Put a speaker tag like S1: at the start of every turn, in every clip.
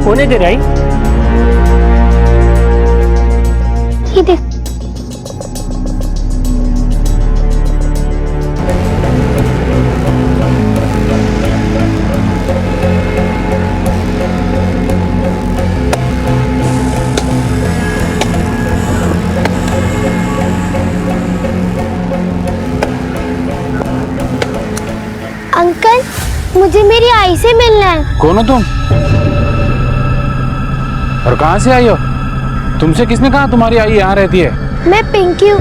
S1: कौन है तेरी आई?
S2: ये देख। अंकल, मुझे मेरी आई से मिलना है।
S3: कौन हो तुम और कहाँ से आई हो? तुमसे किसने कहा तुम्हारी आई यहाँ रहती है?
S2: मैं पिंकी हूँ,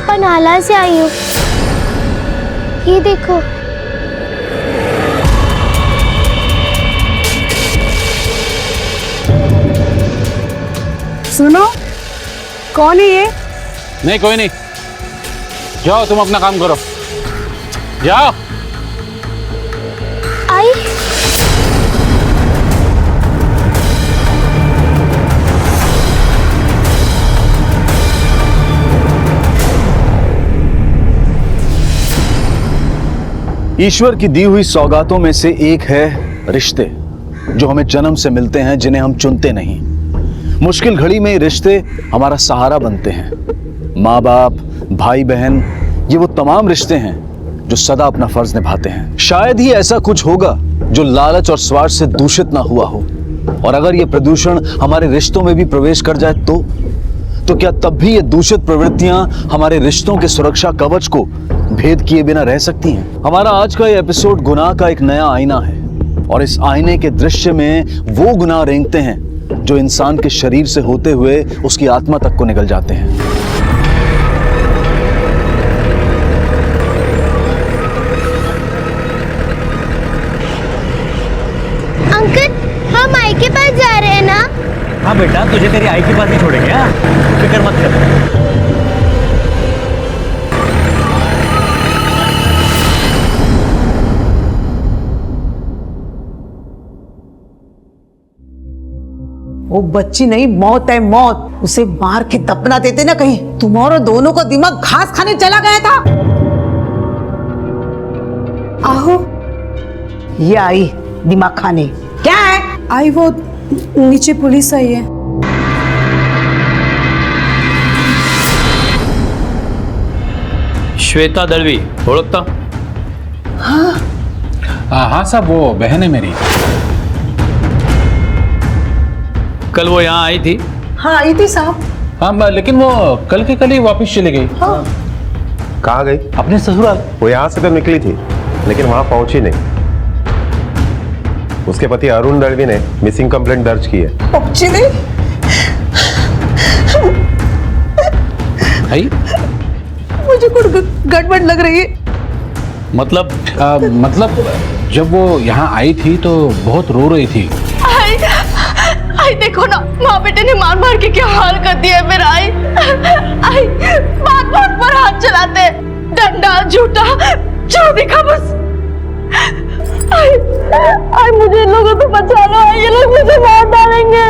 S2: पनाला से आई हूँ। ये देखो।
S4: सुनो, कौन है ये?
S3: नहीं, कोई नहीं। जाओ, तुम अपना काम करो, जाओ।
S2: आई।
S5: ईश्वर की दी हुई सौगातों में से एक है रिश्ते, जो हमें जन्म से मिलते हैं, जिन्हें हम चुनते नहीं। मुश्किल घड़ी में ये रिश्ते हमारा सहारा बनते हैं। माँ बाप, भाई बहन, ये वो तमाम रिश्ते हैं जो सदा अपना फर्ज निभाते हैं। शायद ही ऐसा कुछ होगा जो लालच और स्वार्थ से दूषित ना हुआ हो। और अगर ये प्रदूषण हमारे रिश्तों में भी प्रवेश कर जाए तो क्या तब भी ये दूषित प्रवृत्तियां हमारे रिश्तों के सुरक्षा कवच को भेद किए बिना रह सकती हैं? हमारा आज का ये एपिसोड गुनाह का एक नया आईना है, और इस आईने के दृश्य में वो गुनाह रेंगते हैं जो इंसान के शरीर से होते हुए उसकी आत्मा तक को निकल जाते हैं।
S2: अंकल, हम आई के पास जा रहे हैं ना?
S1: हाँ बेटा, तुझे तेरी आई के पास ही छोड़ेंगे। हाँ, फिक्र मत कर।
S4: वो बच्ची नहीं, मौत है मौत। उसे मार के दफना देते ना कहीं। तुम्हारा दोनों का दिमाग घास खाने चला गया था।
S6: आहो,
S4: ये आई दिमाग खाने। क्या है?
S6: आई वो नीचे पुलिस आई है।
S7: श्वेता दलवी, ओळखता?
S3: हाँ साहब, वो बहन है मेरी।
S7: कल वो यहाँ आई थी?
S4: हाँ आई थी साहब।
S3: हाँ, लेकिन वो कल के कल ही वापस चली गई।
S4: हाँ।
S8: कहाँ गई?
S3: अपने ससुराल।
S8: वो यहाँ से तो निकली थी, लेकिन वहां पहुंची नहीं। उसके पति अरुण दलवी ने मिसिंग कंप्लेंट दर्ज की है।
S4: पहुंची नहीं?
S3: भाई,
S4: मुझे कुछ गड़बड़ लग रही है।
S7: मतलब?
S3: मतलब जब वो यहाँ आई थी तो बहुत रो रही थी।
S9: आई देखो ना, माँ बेटे ने मार मार के क्या हाल कर दिया है मेरा। आई बात बात पर हाथ चलाते, डंडा झूठा जो दिखा बस। आई मुझे इन लोगों से बचा लो। आई, ये लोग मुझे मार डालेंगे।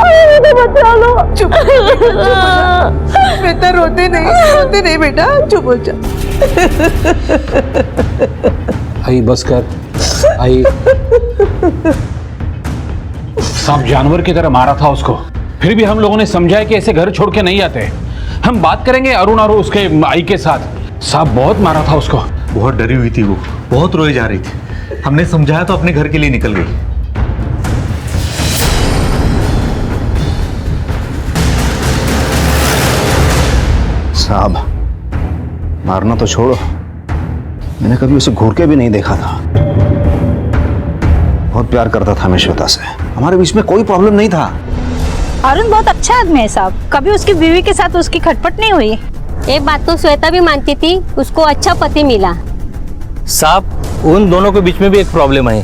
S9: आई मुझे बचा लो।
S4: चुप बेटा, रोते नहीं बेटा, चुप हो जा।
S3: आई बस कर। आई सांप जानवर की तरह मारा था उसको, फिर भी हम लोगों ने समझाया कि ऐसे घर छोड़ के नहीं आते। हम बात करेंगे अरुण और उसके आई के साथ। सांप बहुत मारा था उसको।
S10: बहुत डरी हुई थी वो, बहुत रोई जा रही थी। हमने समझाया तो अपने घर के लिए निकल गई।
S5: साहब, मारना तो छोड़ो, मैंने कभी उसे घूर के भी नहीं देखा था। बहुत प्यार करता था मैं श्वेता से, हमारे बीच में कोई प्रॉब्लम नहीं था।
S11: अरुण बहुत अच्छा आदमी है साहब, कभी उसकी बीवी के साथ उसकी खटपट नहीं हुई।
S2: एक बात तो श्वेता भी मानती थी, उसको अच्छा पति मिला।
S1: साहब, उन दोनों के बीच में भी एक प्रॉब्लम है।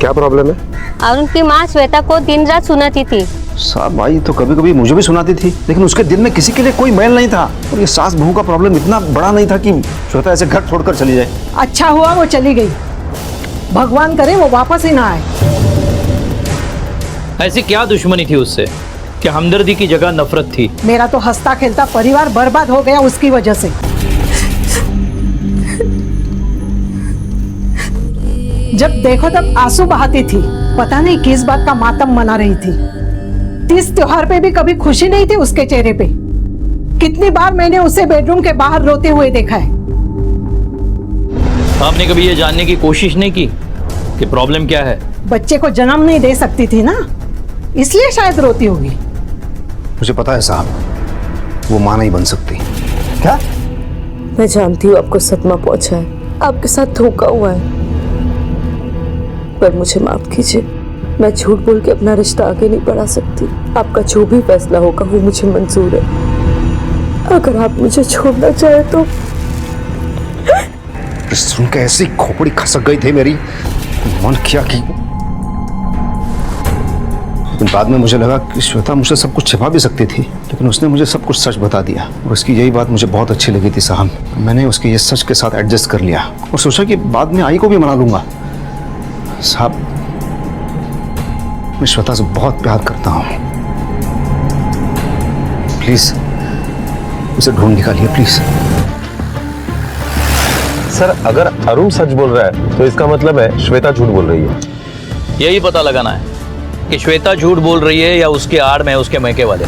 S8: क्या प्रॉब्लम है?
S2: अरुण की माँ श्वेता को दिन रात सुनाती थी।
S5: साहब, भाई तो कभी कभी मुझे भी सुनाती थी, लेकिन उसके दिल में किसी के लिए कोई मैल नहीं था। और ये सास बहू का प्रॉब्लम इतना बड़ा नहीं था कि श्वेता ऐसे घर छोड़कर चली जाए।
S4: अच्छा हुआ वो चली गई, भगवान करे वो वापस ही ना आए।
S7: ऐसी क्या दुश्मनी थी उससे कि हमदर्दी की जगह नफरत थी?
S4: मेरा तो हंसता खेलता परिवार बर्बाद हो गया उसकी वजह से। जब देखो तब आंसू बहाती थी, पता नहीं किस बात का मातम मना रही थी। तीज त्योहार पे भी कभी खुशी नहीं थी उसके चेहरे पे। कितनी बार मैंने उसे बेडरूम के बाहर रोते हुए देखा है।
S7: आपने कभी ये जानने की कोशिश नहीं की कि प्रॉब्लम क्या है?
S4: बच्चे को जन्म नहीं दे सकती थी ना, इसलिए शायद रोती होगी।
S5: मुझे पता है साहब, वो मां नहीं बन सकती। क्या?
S9: मैं जानती हूँ आपको सदमा पहुंचा है, आपके साथ धोखा हुआ है, पर मुझे माफ कीजिए। मैं झूठ बोल के अपना रिश्ता आगे नहीं बढ़ा सकती। आपका जो भी फैसला होगा वो मुझे मंजूर है। अगर आप मुझे छोड़ना चाहे तो।
S5: सुन के ऐसी खोपड़ी खसक गई थी मेरी, मन किया कि बाद में मुझे लगा कि श्वेता मुझसे सब कुछ छिपा भी सकती थी, लेकिन उसने मुझे सब कुछ सच बता दिया। और उसकी यही बात मुझे बहुत अच्छी लगी थी साहब। मैंने उसके ये सच के साथ एडजस्ट कर लिया और सोचा कि बाद में आई को भी मना लूंगा। साहब, मैं श्वेता से बहुत प्यार करता हूँ। प्लीज उसे ढूंढ निकालिए, प्लीज।
S8: सर, अगर अरुण सच बोल रहा है तो इसका मतलब है श्वेता झूठ बोल रही है।
S7: यही पता लगाना है कि श्वेता झूठ बोल रही है या उसके आड़ में उसके मैके वाले।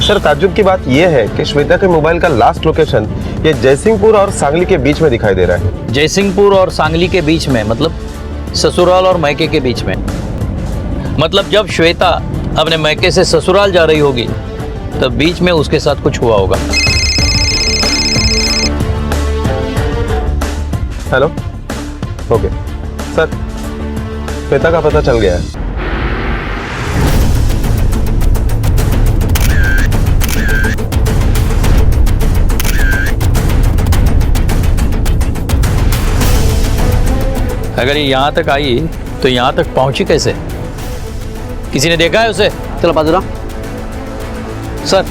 S8: सर, ताज्जुब की बात यह है कि श्वेता के मोबाइल का लास्ट लोकेशन ये जयसिंहपुर और सांगली के बीच में दिखाई दे रहा है।
S7: जयसिंहपुर और सांगली के बीच में मतलब ससुराल और मैके के बीच में। मतलब जब श्वेता अपने मैके से ससुराल जा रही होगी तब बीच में उसके साथ कुछ हुआ होगा।
S8: हेलो, ओके सर, श्वेता का पता चल गया है।
S7: अगर ये यहाँ तक आई तो यहाँ तक पहुंची कैसे? किसी ने देखा है उसे?
S1: चलो बाजूरा। सर,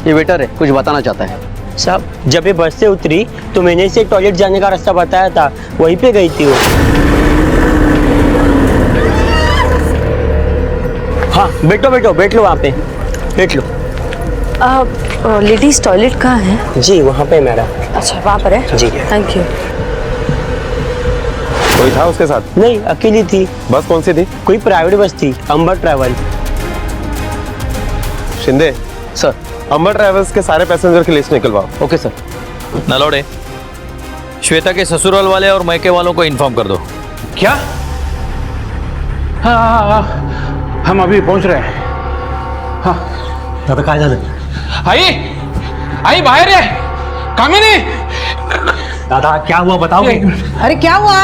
S1: ये वेटर है, कुछ बताना चाहता है।
S12: साहब, जब ये बस से उतरी तो मैंने इसे टॉयलेट जाने का रास्ता बताया था, वहीं पे गई थी वो। हाँ, बैठो बैठो, बैठ लो वहाँ पे, बैठ लो।
S9: लेडीज टॉयलेट कहाँ है?
S12: जी वहाँ पे मैडम।
S9: अच्छा, वहाँ पर है?
S12: जी
S9: थैंक यू।
S8: कोई था उसके साथ?
S12: नहीं, अकेली थी।
S8: बस कौन सी थी?
S12: कोई प्राइवेट बस थी, Amber travel.
S8: Shinde
S1: sir.
S8: Amber travels के सारे पैसेंजर की लिस्ट निकलवाओ।
S1: Okay sir.
S7: नलौड़े, श्वेता के ससुराल वाले और मैके वालों को इन्फॉर्म कर दो।
S3: क्या? हाँ, हम अभी पहुंच रहे हैं। हाँ
S1: दादा काय झालं?
S3: आई बाहर है, कामिनी।
S1: दादा क्या हुआ बताओगे?
S4: अरे क्या हुआ?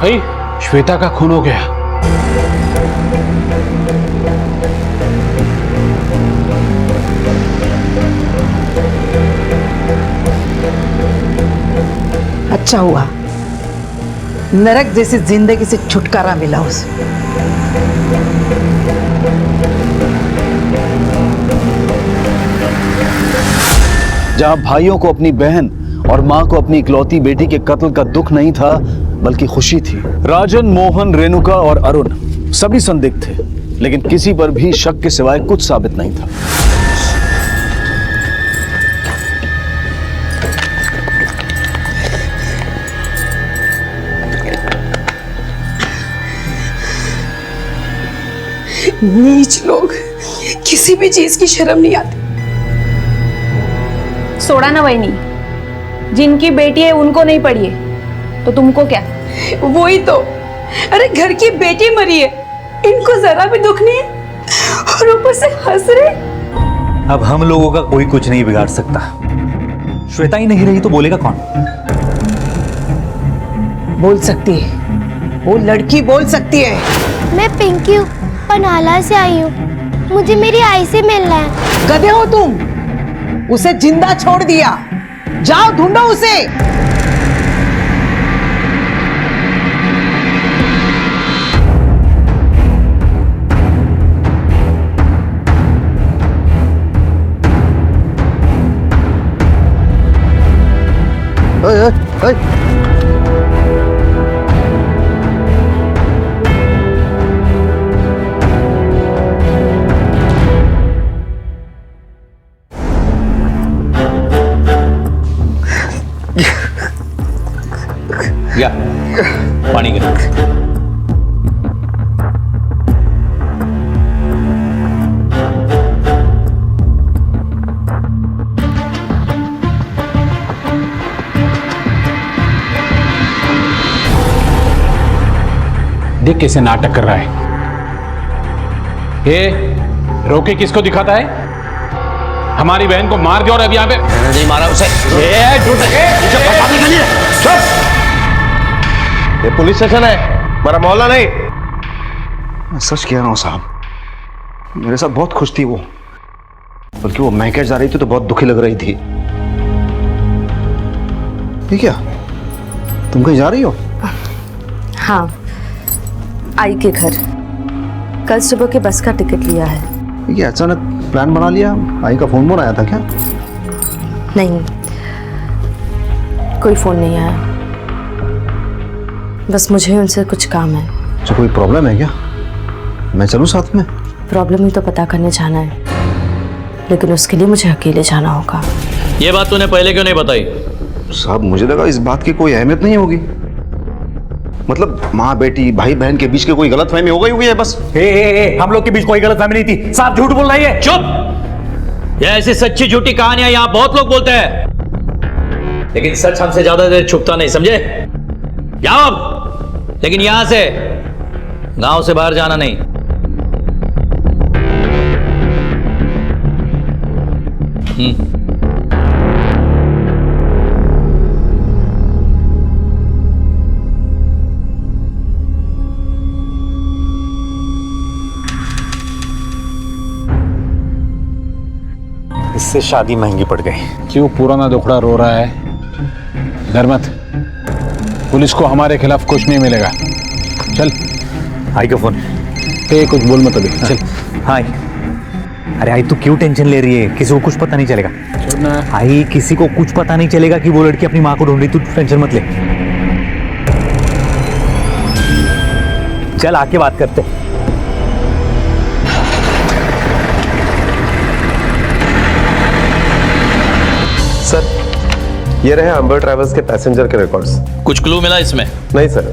S3: आई, श्वेता का खून हो गया।
S4: अच्छा हुआ, नरक जैसी जिंदगी से छुटकारा मिला उसे।
S5: जहां भाइयों को अपनी बहन और मां को अपनी इकलौती बेटी के कत्ल का दुख नहीं था, बल्कि खुशी थी। राजन, मोहन, रेणुका और अरुण सभी संदिग्ध थे, लेकिन किसी पर भी शक के सिवाय कुछ साबित नहीं था।
S6: नीच लोग, किसी भी चीज की शर्म नहीं आती।
S11: सोड़ा ना वही नहीं, जिनकी बेटी है उनको नहीं पड़ी है तो तुमको क्या?
S6: वही तो, अरे घर की बेटी मरी है, इनको जरा भी दुख नहीं है और ऊपर से हंस रहे।
S10: अब हम लोगों का कोई कुछ नहीं बिगाड़ सकता। श्वेता ही नहीं रही तो बोलेगा कौन?
S4: बोल सकती है, वो लड़की बोल सकती है।
S2: मैं पिंकी हूँ, पनाला से आई हूँ, मुझे मेरी आई से मिलना है।
S4: गधे हो तुम, उसे जिंदा छोड़ दिया, जाओ ढूंढो उसे।
S7: या पानी का।
S3: देख कैसे नाटक कर रहा है। ये रोके किसको दिखाता है? हमारी बहन को मार दिया और अब यहाँ पे
S7: नहीं मारा उसे।
S8: ये पुलिस स्टेशन है, हमारा मोहल्ला नहीं।
S5: मैं सच कह रहा हूँ साहब, मेरे साथ बहुत खुश थी वो, बल्कि वो महके जा रही थी तो बहुत दुखी लग रही थी। ये क्या, तुम कहीं जा रही हो?
S13: हाँ, आई के घर। कल सुबह के बस का टिकट लिया है।
S5: ये अचानक प्लान बना लिया? आई का फोन आया था क्या?
S13: नहीं, कोई फोन नहीं आया, बस मुझे उनसे कुछ काम है।
S5: अच्छा, कोई प्रॉब्लम है क्या? मैं चलूं साथ में?
S13: प्रॉब्लम ही तो पता करने जाना है, लेकिन उसके लिए मुझे अकेले जाना होगा।
S7: ये बात तूने पहले क्यों नहीं बताई?
S5: साहब मुझे लगा इस बात की कोई अहमियत नहीं होगी, मतलब माँ बेटी भाई बहन के बीच के कोई गलतफहमी हो गई होगी है बस।
S10: हम लोग के बीच कोई गलतफहमी नहीं थी। साहब झूठ बोल रही है।
S7: चुप! ये ऐसी सच्ची झूठी कहानियां यहाँ बहुत लोग बोलते हैं, लेकिन सच हमसे ज्यादा देर छुपता नहीं, समझे? जाओ अब, लेकिन यहां से गांव से बाहर जाना नहीं।
S10: इससे शादी महंगी पड़ गई।
S3: क्यों पुराना दुखड़ा रो रहा है? डर मत, पुलिस को हमारे खिलाफ कुछ नहीं मिलेगा। चल।
S10: आई का फोन।
S3: कुछ बोल मत अभी, चल।
S10: हाय। अरे आई तू क्यों टेंशन ले रही है? किसी को कुछ पता नहीं चलेगा। आई किसी को कुछ पता नहीं चलेगा कि वो लड़की अपनी माँ को ढूंढ रही, तू टेंशन मत ले। चल आके बात करते।
S8: सर, ये रहे अंबर ट्रैवल्स के पैसेंजर के रिकॉर्ड्स।
S7: कुछ क्लू मिला इसमें?
S8: नहीं सर,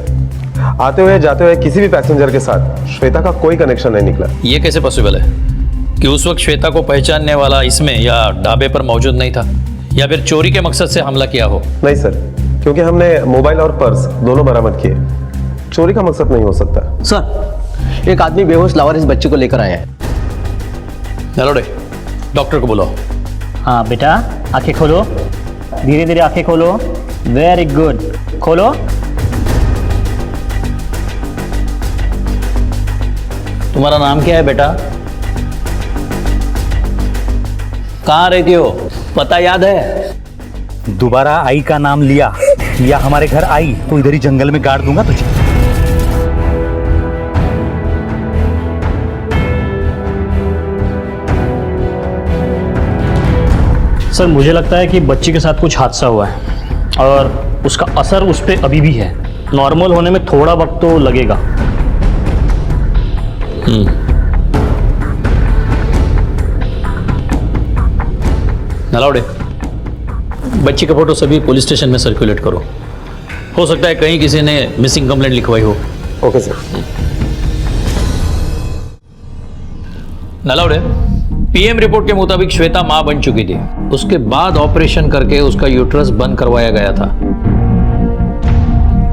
S8: आते हुए जाते हुए किसी भी पैसेंजर के साथ श्वेता का कोई कनेक्शन नहीं निकला।
S7: ये कैसे पॉसिबल है कि उस वक्त श्वेता को पहचानने वाला इसमें या ढाबे पर मौजूद नहीं था, या फिर चोरी के मकसद से हमला किया हो?
S8: नहीं सर, क्योंकि हमने मोबाइल और पर्स दोनों बरामद किए, चोरी का मकसद नहीं हो सकता।
S1: सर, एक आदमी बेहोश लावारिस बच्चे को लेकर आया है।
S7: नलोड़े, डॉक्टर को बुलाओ।
S12: हाँ बेटा, आंखें खोलो, धीरे धीरे आंखें खोलो। वेरी गुड, खोलो।
S7: तुम्हारा नाम क्या है बेटा? कहाँ रहती हो? पता याद है?
S10: दोबारा आई का नाम लिया या हमारे घर आई तो इधर ही जंगल में गाड़ दूंगा तुझे।
S12: सर मुझे लगता है कि बच्ची के साथ कुछ हादसा हुआ है और उसका असर उस पर अभी भी है। नॉर्मल होने में थोड़ा वक्त तो लगेगा।
S7: नलाउडे, बच्ची का फोटो सभी पुलिस स्टेशन में सर्कुलेट करो। हो सकता है कहीं किसी ने मिसिंग कंप्लेंट लिखवाई हो।
S8: Okay sir.
S7: Nalawade, PM report के मुताबिक श्वेता मां बन चुकी थी, उसके बाद ऑपरेशन करके उसका यूट्रस बंद करवाया गया था।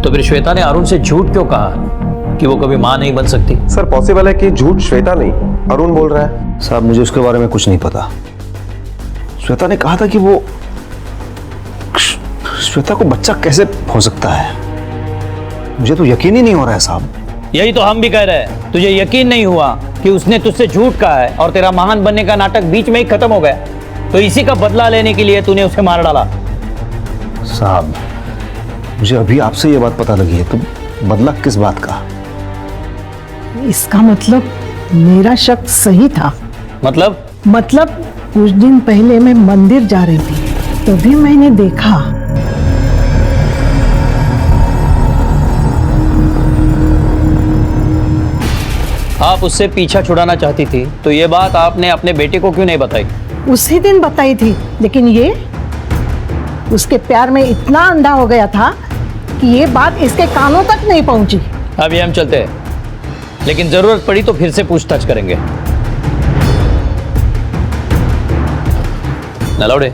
S7: तो फिर श्वेता ने अरुण से झूठ क्यों कहा कि वो कभी मां नहीं बन सकती?
S8: सर पॉसिबल है कि झूठ श्वेता नहीं अरुण बोल रहा है।
S5: साहब मुझे उसके बारे में कुछ नहीं पता। श्वेता ने कहा था कि वो श्वेता को बच्चा कैसे हो सकता है, मुझे तो यकीन ही नहीं हो रहा है साहब।
S7: यही तो हम भी कह रहे हैं, तुझे यकीन नहीं हुआ कि उसने तुझसे झूठ कहा है और तेरा महान बनने का नाटक बीच में ही खत्म हो गया, तो इसी का बदला लेने के लिए तूने उसे मार डाला।
S5: साहब मुझे अभी आपसे ये बात पता लगी है, तो बदला किस बात का?
S4: इसका मतलब मेरा शक सही था।
S7: मतलब
S4: कुछ दिन पहले मैं मंदिर जा रही थी, तभी मैंने देखा।
S7: आप उससे पीछा छुड़ाना चाहती थी, तो ये बात आपने अपने बेटे को क्यों नहीं बताई?
S4: उसी दिन बताई थी, लेकिन ये उसके प्यार में इतना अंधा हो गया था कि ये बात इसके कानों तक नहीं पहुंची।
S7: अभी हम चलते हैं, लेकिन जरूरत पड़ी तो फिर से पूछताछ करेंगे। नलौड़े,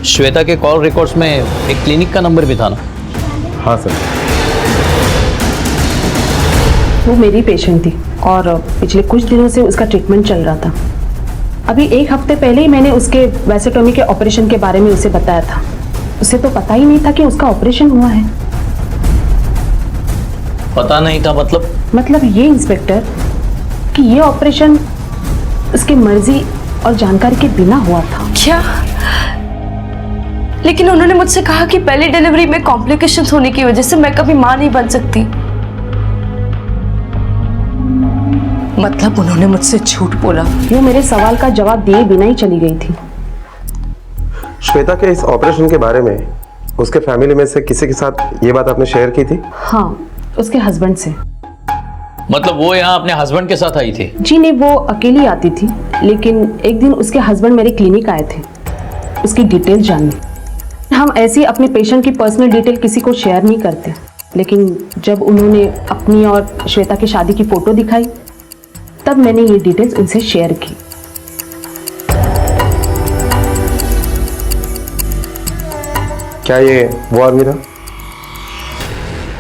S7: श्वेता के कॉल रिकॉर्ड्स में एक क्लिनिक का नंबर भी था ना?
S8: हाँ सर।
S13: वो मेरी पेशेंट थी और पिछले कुछ दिनों से उसका ट्रीटमेंट चल रहा था। अभी 1 हफ्ते पहले ही मैंने उसके वैसेटोमी के ऑपरेशन के बारे में उसे बताया था। उसे तो पता ही नहीं था कि उसका ऑपरेशन हुआ है।
S7: पता नहीं था
S13: मतलब ये इंस्पेक्टर कि ये ऑपरेशन उसकी मर्जी और जानकारी के बिना हुआ था।
S9: क्या? लेकिन उन्होंने मुझसे कहा कि पहली डिलीवरी में कॉम्प्लिकेशंस होने की वजह से मैं कभी मां नहीं बन सकती। मतलब उन्होंने मुझसे झूठ बोला।
S13: वो मेरे सवाल का जवाब दिए बिना ही चली गई थी।
S8: श्वेता के इस ऑपरेशन के बारे में उसके फैमिली में से किसी के साथ ये बात आपने शेयर की थी?
S13: हाँ, उसके हस्बैंड से।
S7: मतलब वो यहाँ अपने हस्बैंड के साथ आई थी?
S13: जी नहीं, वो अकेली आती थी, लेकिन एक दिन उसके हस्बैंड मेरे क्लिनिक आए थे उसकी डिटेल जानने। हम ऐसे ही अपने पेशेंट की पर्सनल डिटेल किसी को शेयर नहीं करते, लेकिन जब उन्होंने अपनी और श्वेता की शादी की फोटो दिखाई तब मैंने ये डिटेल्स उनसे शेयर की।
S8: क्या ये वो आदमी था?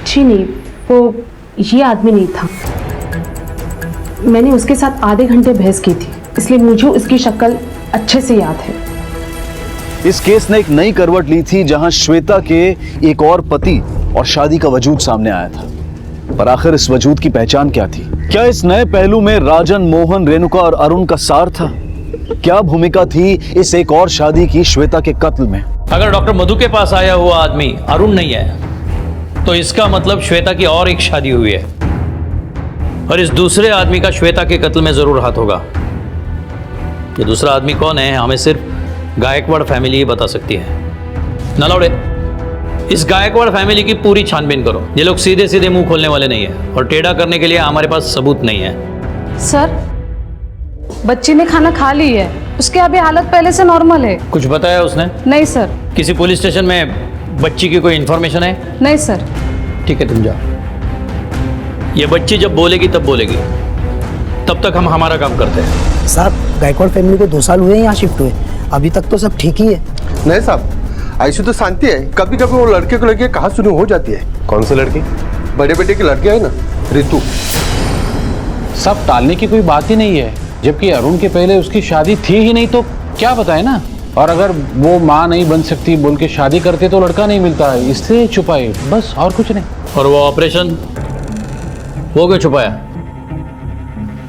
S13: जी नहीं, वो ये आदमी नहीं था। मैंने उसके साथ आधे घंटे बहस की थी, इसलिए मुझे उसकी शक्ल अच्छे से याद है।
S5: इस केस ने एक नई करवट ली थी जहां श्वेता के एक और पति और शादी का वजूद सामने आया था। पर आखिर इस वजूद की पहचान क्या थी? क्या इस नए पहलू में राजन, मोहन, रेणुका और अरुण का सार था? क्या भूमिका थी इस एक और शादी की श्वेता के कत्ल में?
S7: अगर डॉक्टर मधु के पास आया हुआ आदमी अरुण नहीं है तो इसका मतलब श्वेता की और एक शादी हुई है और इस दूसरे आदमी का श्वेता के कत्ल में जरूर हाथ होगा। ये दूसरा आदमी कौन है हमें सिर्फ गायकवाड़ फैमिली ही बता सकती है। नलौड़े, इस गायकवाड़ फैमिली की पूरी छानबीन करो। ये लोग सीधे सीधे मुंह खोलने वाले नहीं है और टेढ़ा करने के लिए हमारे पास सबूत नहीं है।
S11: सर, बच्ची ने खाना खा ली है, उसकी अभी हालत पहले से नॉर्मल है।
S7: कुछ बताया उसने?
S11: नहीं सर।
S7: किसी पुलिस स्टेशन में बच्ची की कोई इंफॉर्मेशन है?
S11: नहीं सर।
S7: ठीक है, तुम जाओ। ये बच्ची जब बोलेगी तब बोलेगी, तब तक हम हमारा काम करते हैं।
S14: साहब, गायकवाड़ फैमिली को 2 साल हुए हैं यहाँ शिफ्ट हुए, अभी तक तो सब ठीक ही है।
S8: नहीं साहब, ऐसी तो शांति है। कभी कभी वो लड़के को लड़की कहा सुनी हो जाती है। कौन सी लड़की? बड़े बेटे की लड़की है ना, रितु।
S3: सब टालने की कोई बात ही नहीं है, जबकि अरुण के पहले उसकी शादी थी ही नहीं तो क्या बताए ना। और अगर वो माँ नहीं बन सकती बोल के शादी करते तो लड़का नहीं मिलता, इसलिए छुपाए, बस और कुछ नहीं।
S7: और वो ऑपरेशन वो क्यों छुपाया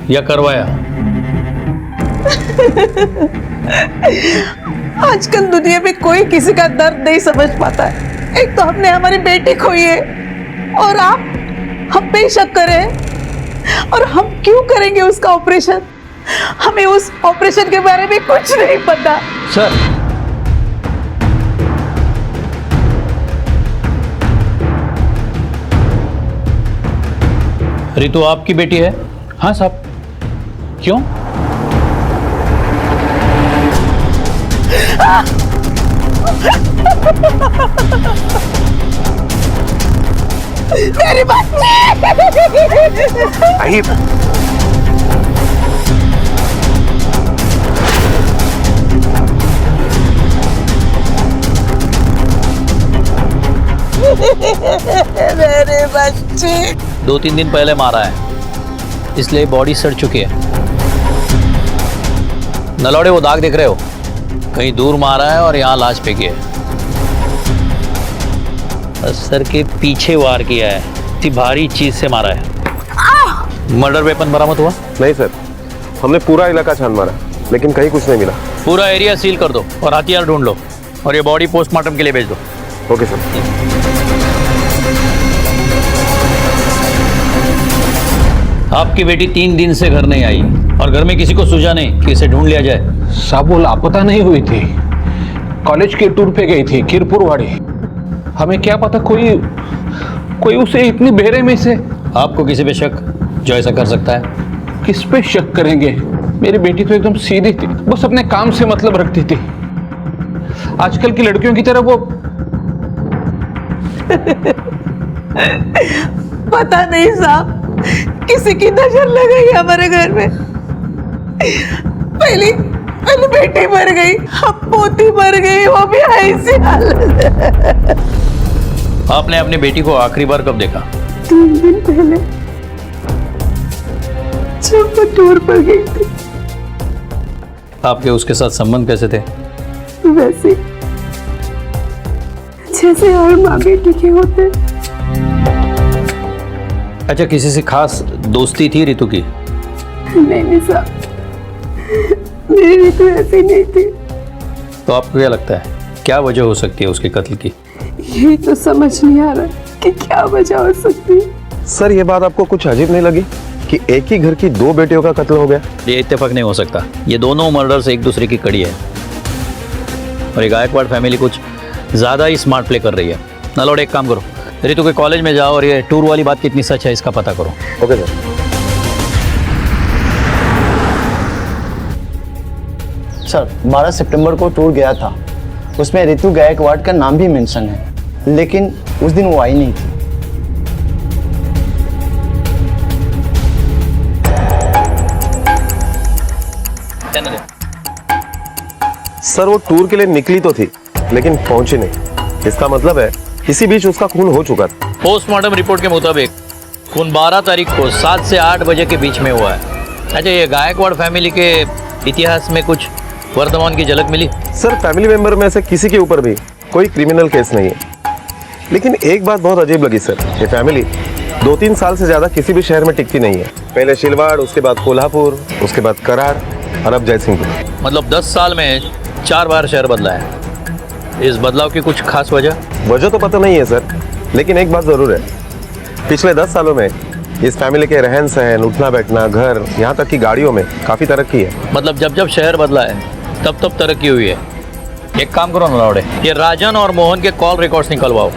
S7: या करवाया?
S4: आजकल दुनिया में कोई किसी का दर्द नहीं समझ पाता है। एक तो हमने हमारी बेटी खोई है और आप हम पे शक करें, और हम क्यों करेंगे उसका ऑपरेशन? हमें उस ऑपरेशन के बारे में कुछ नहीं पता।
S3: सर,
S7: रितु आपकी बेटी है?
S3: हाँ साहब। क्यों?
S4: मेरी
S8: आई
S4: मेरे बच्चे
S7: 2-3 दिन पहले मारा है, इसलिए बॉडी सड़ चुकी है। नलौड़े, वो दाग देख रहे हो? कहीं दूर मारा है और यहाँ लाश फेंकी है। सर के पीछे वार किया है, इतनी भारी चीज से मारा है। मर्डर वेपन बरामद हुआ?
S8: नहीं सर, हमने पूरा इलाका छान मारा लेकिन कहीं कुछ नहीं मिला।
S7: पूरा एरिया सील कर दो और हथियार ढूंढ लो और ये बॉडी पोस्टमार्टम के लिए भेज दो।
S8: Okay sir.
S7: आपकी बेटी 3 दिन से घर नहीं आई और घर में किसी को सूझा नहीं कि इसे ढूंढ लिया जाए।
S3: साहब, वो लापता नहीं हुई थी, कॉलेज के टूर पे गई थी कीरपुरवाड़ी। हमें क्या पता कोई उसे इतनी बेरे में से।
S7: आपको किसी पे शक जो ऐसा कर सकता है?
S3: किस पे शक करेंगे? मेरी बेटी तो एकदम सीधी थी, बस अपने काम से मतलब रखती थी। आजकल की लड़कियों की तरह वो
S6: पता नहीं साहब, किसी की नजर लग गई हमारे घर में। पहले बेटी मर गई, अब पोती मर गई, वो भी ऐसी हालत।
S7: आपने अपनी बेटी को आखिरी बार कब देखा?
S6: 3 दिन पहले जब वो टूर पर गई थी।
S7: आपके उसके साथ संबंध कैसे थे?
S6: वैसे जैसे हर माँ बेटी के होते।
S7: अच्छा, किसी से खास दोस्ती थी रितु की?
S6: नहीं साहब, मेरी रितु ऐसी नहीं थी।
S7: तो आपको क्या लगता है क्या वजह हो सकती है उसके कत्ल की?
S6: यही तो समझ नहीं आ रहा कि क्या वजह हो सकती है।
S8: सर, ये बात आपको कुछ अजीब नहीं लगी कि एक ही घर की 2 बेटियों का कत्ल हो गया?
S7: ये इत्तेफाक नहीं हो सकता। ये दोनों मर्डर्स एक दूसरे की कड़ी है और ये गायकवाड़ फैमिली कुछ ज़्यादा ही स्मार्ट प्ले कर रही है। नलोड, एक काम करो, रितु के कॉलेज में जाओ और ये टूर वाली बात कितनी सच है इसका पता करो।
S8: Okay sir.
S1: सर 12 सितंबर को टूर गया था, उसमें रितु गायकवाड़ का नाम भी मेंशन है, लेकिन उस दिन वो आई नहीं थी।
S8: सर, वो टूर के लिए निकली तो थी लेकिन पहुंची नहीं। इसका मतलब है इसी बीच उसका खून हो चुका था।
S7: पोस्टमार्टम रिपोर्ट के मुताबिक खून 12 तारीख को 7 से 8 बजे के बीच में हुआ है। अच्छा, ये गायकवाड़ फैमिली के इतिहास में कुछ वर्तमान की झलक मिली?
S8: सर, फैमिली मेंबर में से किसी के ऊपर भी कोई क्रिमिनल केस नहीं है, लेकिन एक बात बहुत अजीब लगी सर। ये फैमिली 2-3 साल से ज्यादा किसी भी शहर में टिकती नहीं है। पहले शिलवाड़, उसके बाद कोल्हापुर, उसके बाद कराड़ और अब जयसिंहपुर।
S7: मतलब 10 साल में 4 बार शहर बदला है। इस बदलाव की कुछ खास वजह
S8: तो पता नहीं है सर, लेकिन एक बात जरूर है, पिछले 10 सालों में इस फैमिली के रहन सहन, उठना बैठना, घर, यहाँ तक कि गाड़ियों में काफी तरक्की है।
S7: मतलब जब शहर बदला है तब तरक्की हुई है। एक काम करो नलावड़े, ये राजन और मोहन के कॉल रिकॉर्ड्स निकलवाओ।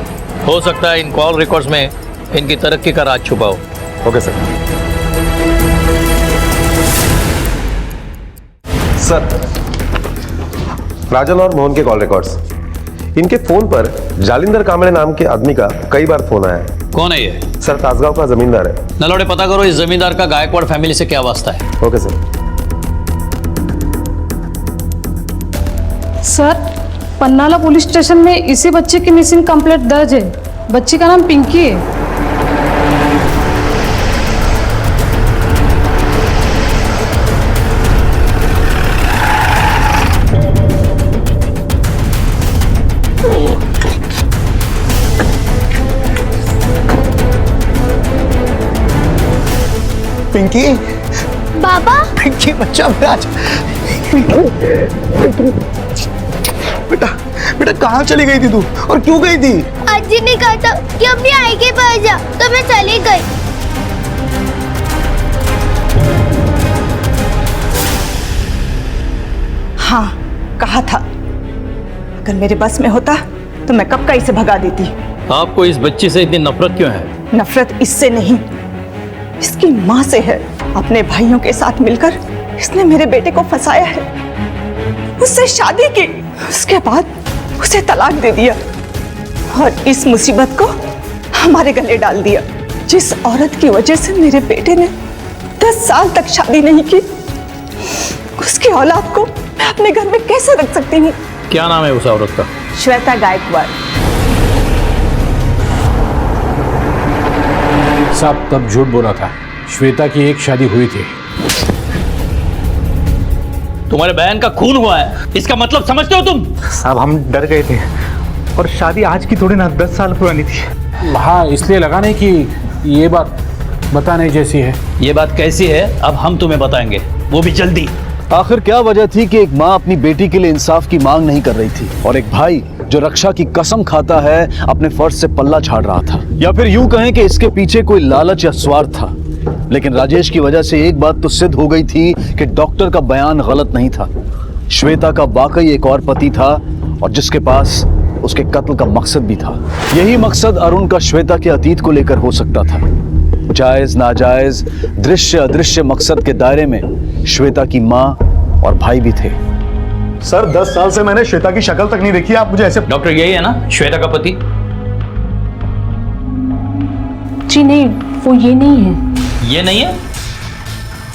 S7: हो सकता है इन कॉल रिकॉर्ड्स में इनकी तरक्की का राज छुपाओ।
S8: Okay sir. सर, राजन और मोहन के कॉल रिकॉर्ड्स, इनके फोन पर जालिंदर कांबळे नाम के आदमी का कई बार फोन आया है।
S7: कौन है ये?
S8: सर, तासगांव का जमींदार है।
S7: नलौड़े, पता करो इस जमींदार का गायकवाड़ फैमिली से क्या वास्ता है।
S8: Okay sir.
S15: Sir, Pannala police station में इसी बच्चे की मिसिंग कंप्लेंट दर्ज है। बच्ची का नाम पिंकी है।
S14: पिंकी,
S2: बाबा,
S14: पिंकी बच्चा मेरा। बेटा बेटा, कहाँ चली गई थी तू और क्यों गई थी?
S2: अज्जी ने कहा था कि अपनी आई के पास जा, तो मैं चली गई।
S6: हाँ, कहा था, अगर मेरे बस में होता तो मैं कब का इसे भगा देती।
S7: आपको इस बच्ची से इतनी नफरत क्यों है?
S6: नफरत इससे नहीं, इसकी माँ से है। अपने भाइयों के साथ मिलकर इसने मेरे बेटे को फंसाया है, उससे शादी की, उसके बाद उसे तलाक दे दिया और इस मुसीबत को हमारे गले डाल दिया। जिस औरत की वजह से मेरे बेटे ने 10 साल तक शादी नहीं की, उसकी औलाद को मैं अपने घर में कैसे रख सकती हूँ?
S7: क्या नाम है उस औरत का?
S6: श्वेता गायकवाड़।
S3: साहब तब झूठ बोला था, श्वेता की एक शादी हुई थी।
S7: तुम्हारे बहन का खून हुआ है, इसका मतलब समझते हो तुम?
S10: साहब, हम डर गए थे और शादी आज की थोड़ी ना 10 साल पुरानी थी।
S3: हाँ, इसलिए लगा नहीं कि ये बात बताने जैसी है।
S7: ये बात कैसी है अब हम तुम्हें बताएंगे, वो भी जल्दी।
S5: आखिर क्या वजह थी कि एक माँ अपनी बेटी के लिए इंसाफ की मांग नहीं कर रही थी और एक भाई जो रक्षा की कसम खाता है अपने फर्ज से पल्ला झाड़ रहा था? या फिर यूं कहें कि इसके पीछे कोई लालच या स्वार्थ था। लेकिन राजेश की वजह से एक बात तो सिद्ध हो गई थी कि डॉक्टर का बयान गलत नहीं था। श्वेता का वाकई एक और पति था और जिसके पास उसके कत्ल का मकसद भी था। यही मकसद अरुण का श्वेता के अतीत को लेकर हो सकता था। जायज नाजायज, दृश्य अदृश्य मकसद के दायरे में श्वेता की माँ और भाई भी थे।
S16: सर, 10 साल से मैंने श्वेता की शक्ल तक नहीं देखी, आप मुझे ऐसे।
S7: डॉक्टर, यही है ना श्वेता का पति?
S13: जी नहीं, वो ये नहीं है।
S7: ये नहीं है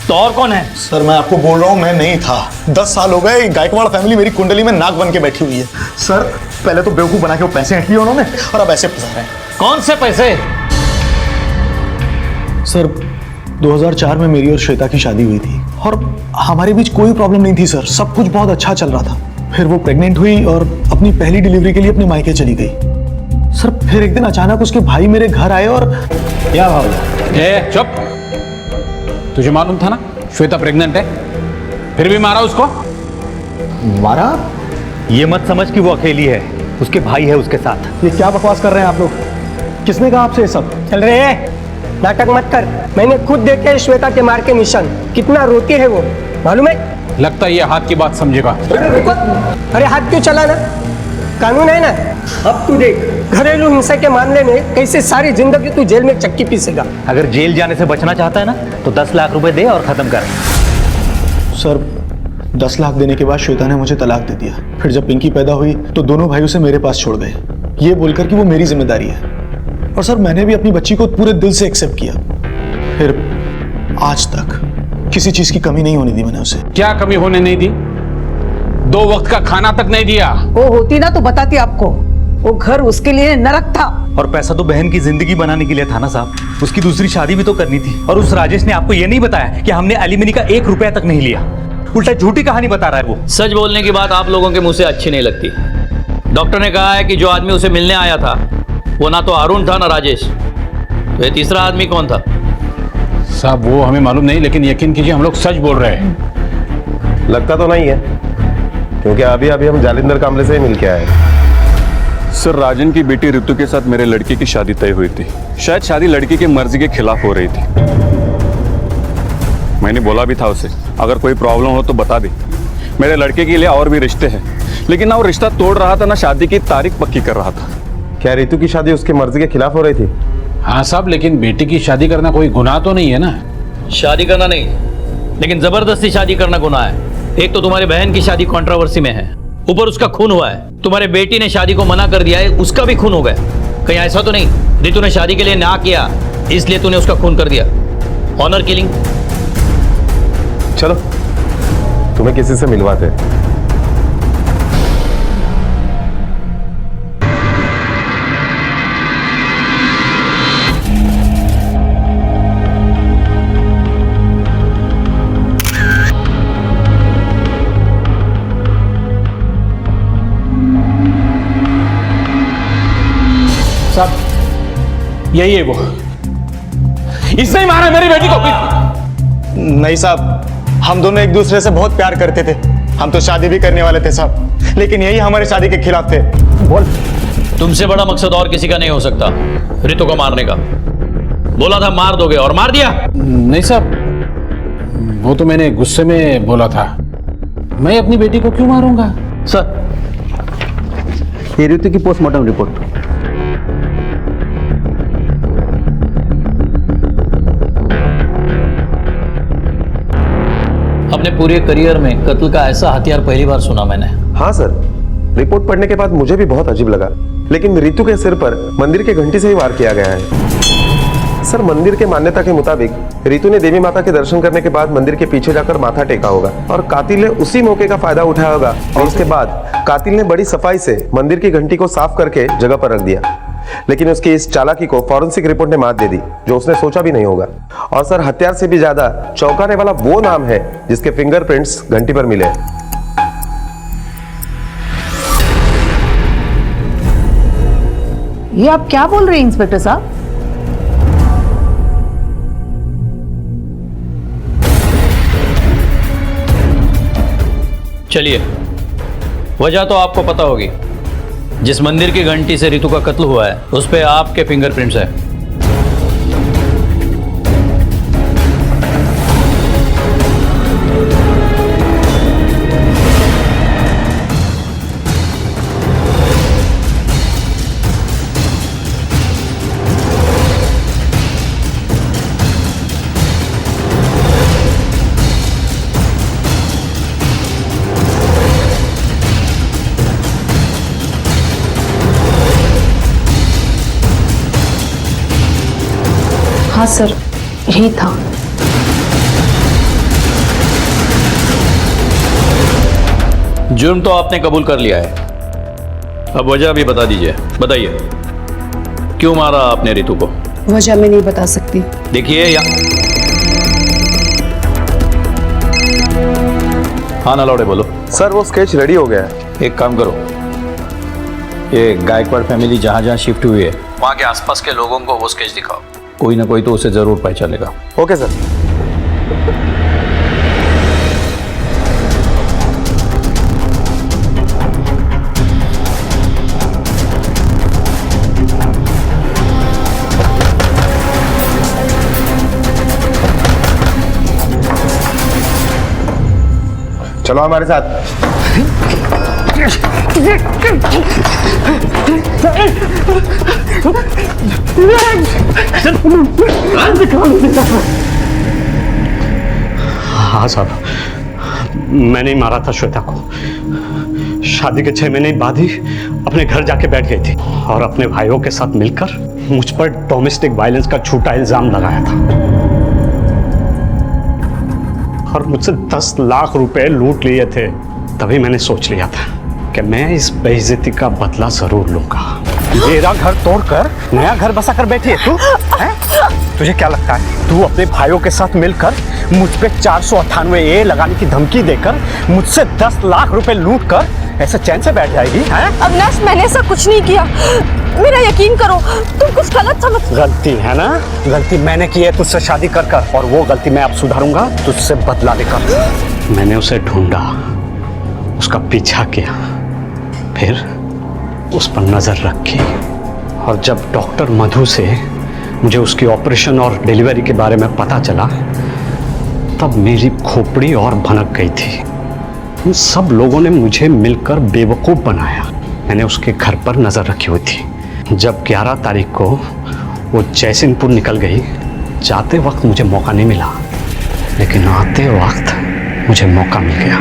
S7: तो और कौन है?
S16: सर मैं आपको बोल रहा हूँ मैं नहीं था। 10 साल हो गए गायकवाड़ फैमिली मेरी कुंडली में नाक बन के बैठी हुई है। सर पहले तो बेवकूफ बना के वो पैसे हट लिए उन्होंने और अब ऐसे फंसा रहे हैं।
S7: कौन से पैसे?
S16: सर 2004 में मेरी और श्वेता की शादी हुई थी और हमारे बीच कोई प्रॉब्लम नहीं थी सर, सब कुछ बहुत अच्छा चल रहा था। फिर वो प्रेग्नेंट हुई और अपनी पहली डिलीवरी के लिए अपने मायके चली गई। सर फिर एक दिन अचानक उसके भाई मेरे घर आए और क्या भाव
S3: ए चुप, तुझे मालूम था ना श्वेता प्रेग्नेंट है, फिर भी मारा उसको?
S16: मारा?
S10: ये मत समझ कि वो अकेली है, उसके भाई है उसके साथ।
S16: ये क्या बकवास कर रहे हैं आप लोग? किसने कहा आपसे ये सब?
S17: चल रहे हैं, नाटक मत कर। मैंने खुद देखे श्वेता के मार के निशान, कितना रोती है वो, मालूम है?
S3: लगता है ये हाथ की बात समझेगा।
S17: अरे हाथ क्यों चलाना, कानून है ना। अब तू देख घरेलू हिंसा के मामले में कैसे सारी जिंदगी तू जेल में चक्की पीसेगा।
S10: अगर जेल जाने से बचना चाहता है ना तो 10 लाख रुपए दे और खत्म कर।
S16: सर 10 लाख देने के बाद श्वेता ने मुझे तलाक दे दिया। फिर जब पिंकी पैदा हुई तो दोनों भाई उसे मेरे पास छोड़ गए, ये बोलकर कि वो मेरी जिम्मेदारी है। और सर मैंने भी अपनी बच्ची को पूरे दिल से एक्सेप्ट किया। फिर आज तक किसी चीज की कमी नहीं होने दी मैंने उसे।
S3: क्या कमी होने नहीं दी? 2 वक्त का खाना तक नहीं दिया।
S4: वो होती ना तो बताती आपको, वो घर उसके लिए नरक था।
S10: और पैसा तो बहन की जिंदगी बनाने के लिए था ना साहब, उसकी दूसरी शादी भी तो करनी थी। और उस राजेश ने आपको ये नहीं बताया कि हमने एलिमनी का 1 रुपया तक नहीं लिया, उल्टा झूठी कहानी बता रहा है वो।
S7: सच बोलने की बात आप लोगों के मुंह से अच्छी नहीं लगती। डॉक्टर ने कहा है कि जो आदमी उसे मिलने आया था वो ना तो अरुण था ना राजेश, तो ये तीसरा आदमी कौन था?
S3: साहब वो हमें मालूम नहीं, लेकिन यकीन कीजिए हम लोग सच बोल रहे हैं।
S8: लगता तो नहीं है, क्योंकि अभी अभी हम जालिंदर कामले से ही मिल के आए।
S18: सर राजन की बेटी ऋतु के साथ मेरे लड़के की शादी तय हुई थी। शायद शादी लड़की की मर्जी के खिलाफ हो रही थी। मैंने बोला भी था उसे अगर कोई प्रॉब्लम हो तो बता दे, मेरे लड़के के लिए और भी रिश्ते हैं। लेकिन ना वो रिश्ता तोड़ रहा था ना शादी की तारीख पक्की कर रहा था।
S8: क्या ऋतु की शादी उसकी मर्जी के खिलाफ हो रही थी?
S3: हाँ साहब, लेकिन बेटी की शादी करना कोई गुनाह तो नहीं है ना।
S7: शादी करना नहीं, लेकिन जबरदस्ती शादी करना गुनाह है। एक तो तुम्हारी बहन की शादी कंट्रोवर्सी में है, ऊपर उसका खून हुआ है। तुम्हारे बेटी ने शादी को मना कर दिया है, उसका भी खून हो गया। कहीं ऐसा तो नहीं ऋतु ने शादी के लिए ना किया इसलिए तूने उसका खून कर दिया? Honour killing.
S8: चलो तुम्हें किसी से मिलवाते हैं।
S3: साहब यही है वो, इसने ही मारा मेरी बेटी को।
S16: नहीं साहब, हम दोनों एक दूसरे से बहुत प्यार करते थे, हम तो शादी भी करने वाले थे साहब, लेकिन यही हमारी शादी के खिलाफ थे।
S7: बोल। तुमसे बड़ा मकसद और किसी का नहीं हो सकता ऋतु को मारने का। बोला था मार दोगे और मार दिया।
S3: नहीं साहब, वो तो मैंने गुस्से में बोला था। मैं अपनी बेटी को क्यों मारूंगा?
S1: सर ये ऋतु की पोस्टमार्टम रिपोर्ट।
S7: अपने पूरे करियर में कत्ल का ऐसा हथियार पहली बार सुना मैंने।
S8: हाँ सर, रिपोर्ट पढ़ने के बाद मुझे भी बहुत अजीब लगा, लेकिन ऋतु के सिर पर मंदिर के घंटी से ही वार किया गया है। सर मंदिर के मान्यता के मुताबिक ऋतु ने देवी माता के दर्शन करने के बाद मंदिर के पीछे जाकर माथा टेका होगा और कातिल ने उसी मौके का फायदा उठाया होगा और उसके बाद कातिल ने बड़ी सफाई से मंदिर की घंटी को साफ करके जगह पर रख दिया। लेकिन उसकी इस चालाकी को फॉरेंसिक रिपोर्ट ने मात दे दी, जो उसने सोचा भी नहीं होगा। और सर हथियार से भी ज्यादा चौंकाने वाला वो नाम है जिसके फिंगरप्रिंट्स घंटी पर मिले।
S13: ये आप क्या बोल रहे हैं इंस्पेक्टर साहब?
S7: चलिए, वजह तो आपको पता होगी। जिस मंदिर की घंटी से ऋतु का कत्ल हुआ है उस पे आपके फिंगरप्रिंट्स है।
S13: हाँ सर, यही था।
S7: जुर्म तो आपने कबूल कर लिया है, अब वजह भी बता दीजिए। बताइए, क्यों मारा आपने रितु को?
S13: वजह मैं नहीं बता सकती।
S7: देखिए हाँ नलौड़े बोलो।
S8: सर वो स्केच रेडी हो गया है।
S7: एक काम करो, ये गायकवाड़ फैमिली जहाँ जहाँ शिफ्ट हुई है वहाँ के आसपास के लोगों को वो स्केच दिखाओ, कोई ना कोई तो उसे जरूर पहचानेगा।
S8: Okay sir. चलो हमारे साथ।
S12: हाँ साहब, मैंने ही मारा था श्वेता को। शादी के 6 महीने बाद ही अपने घर जाके बैठ गई थी और अपने भाइयों के साथ मिलकर मुझ पर डोमेस्टिक वायलेंस का झूठा इल्जाम लगाया था और मुझसे 10 लाख रुपए लूट लिए थे। तभी मैंने सोच लिया था कि मैं इस बेइज्जती का बदला जरूर लूंगा। मेरा घर तोड़कर नया घर बसा कर बैठी है तू, हैं? तुझे क्या लगता है तू अपने भाइयों के साथ मिलकर मुझ पे 498A लगाने की धमकी देकर मुझसे 10 लाख रुपए लूट कर ऐसे चैन से बैठ जाएगी? हैं?
S9: अविनाश, मैंने ऐसा कुछ नहीं किया, मेरा यकीन करो, तुम कुछ गलत समझ।
S12: गलती है ना? गलती मैंने की है तुझसे शादी कर कर, और वो गलती मैं अब सुधारूंगा तुझसे बदला लेकर। मैंने उसे ढूंढा, उसका पीछा किया, फिर उस पर नजर रखी, और जब डॉक्टर मधु से मुझे उसकी ऑपरेशन और डिलीवरी के बारे में पता चला तब मेरी खोपड़ी और भनक गई थी। इन सब लोगों ने मुझे मिलकर बेवकूफ़ बनाया। मैंने उसके घर पर नज़र रखी हुई थी। जब 11 तारीख को वो जयसिंहपुर निकल गई, जाते वक्त मुझे मौका नहीं मिला, लेकिन आते वक्त मुझे मौका मिल गया।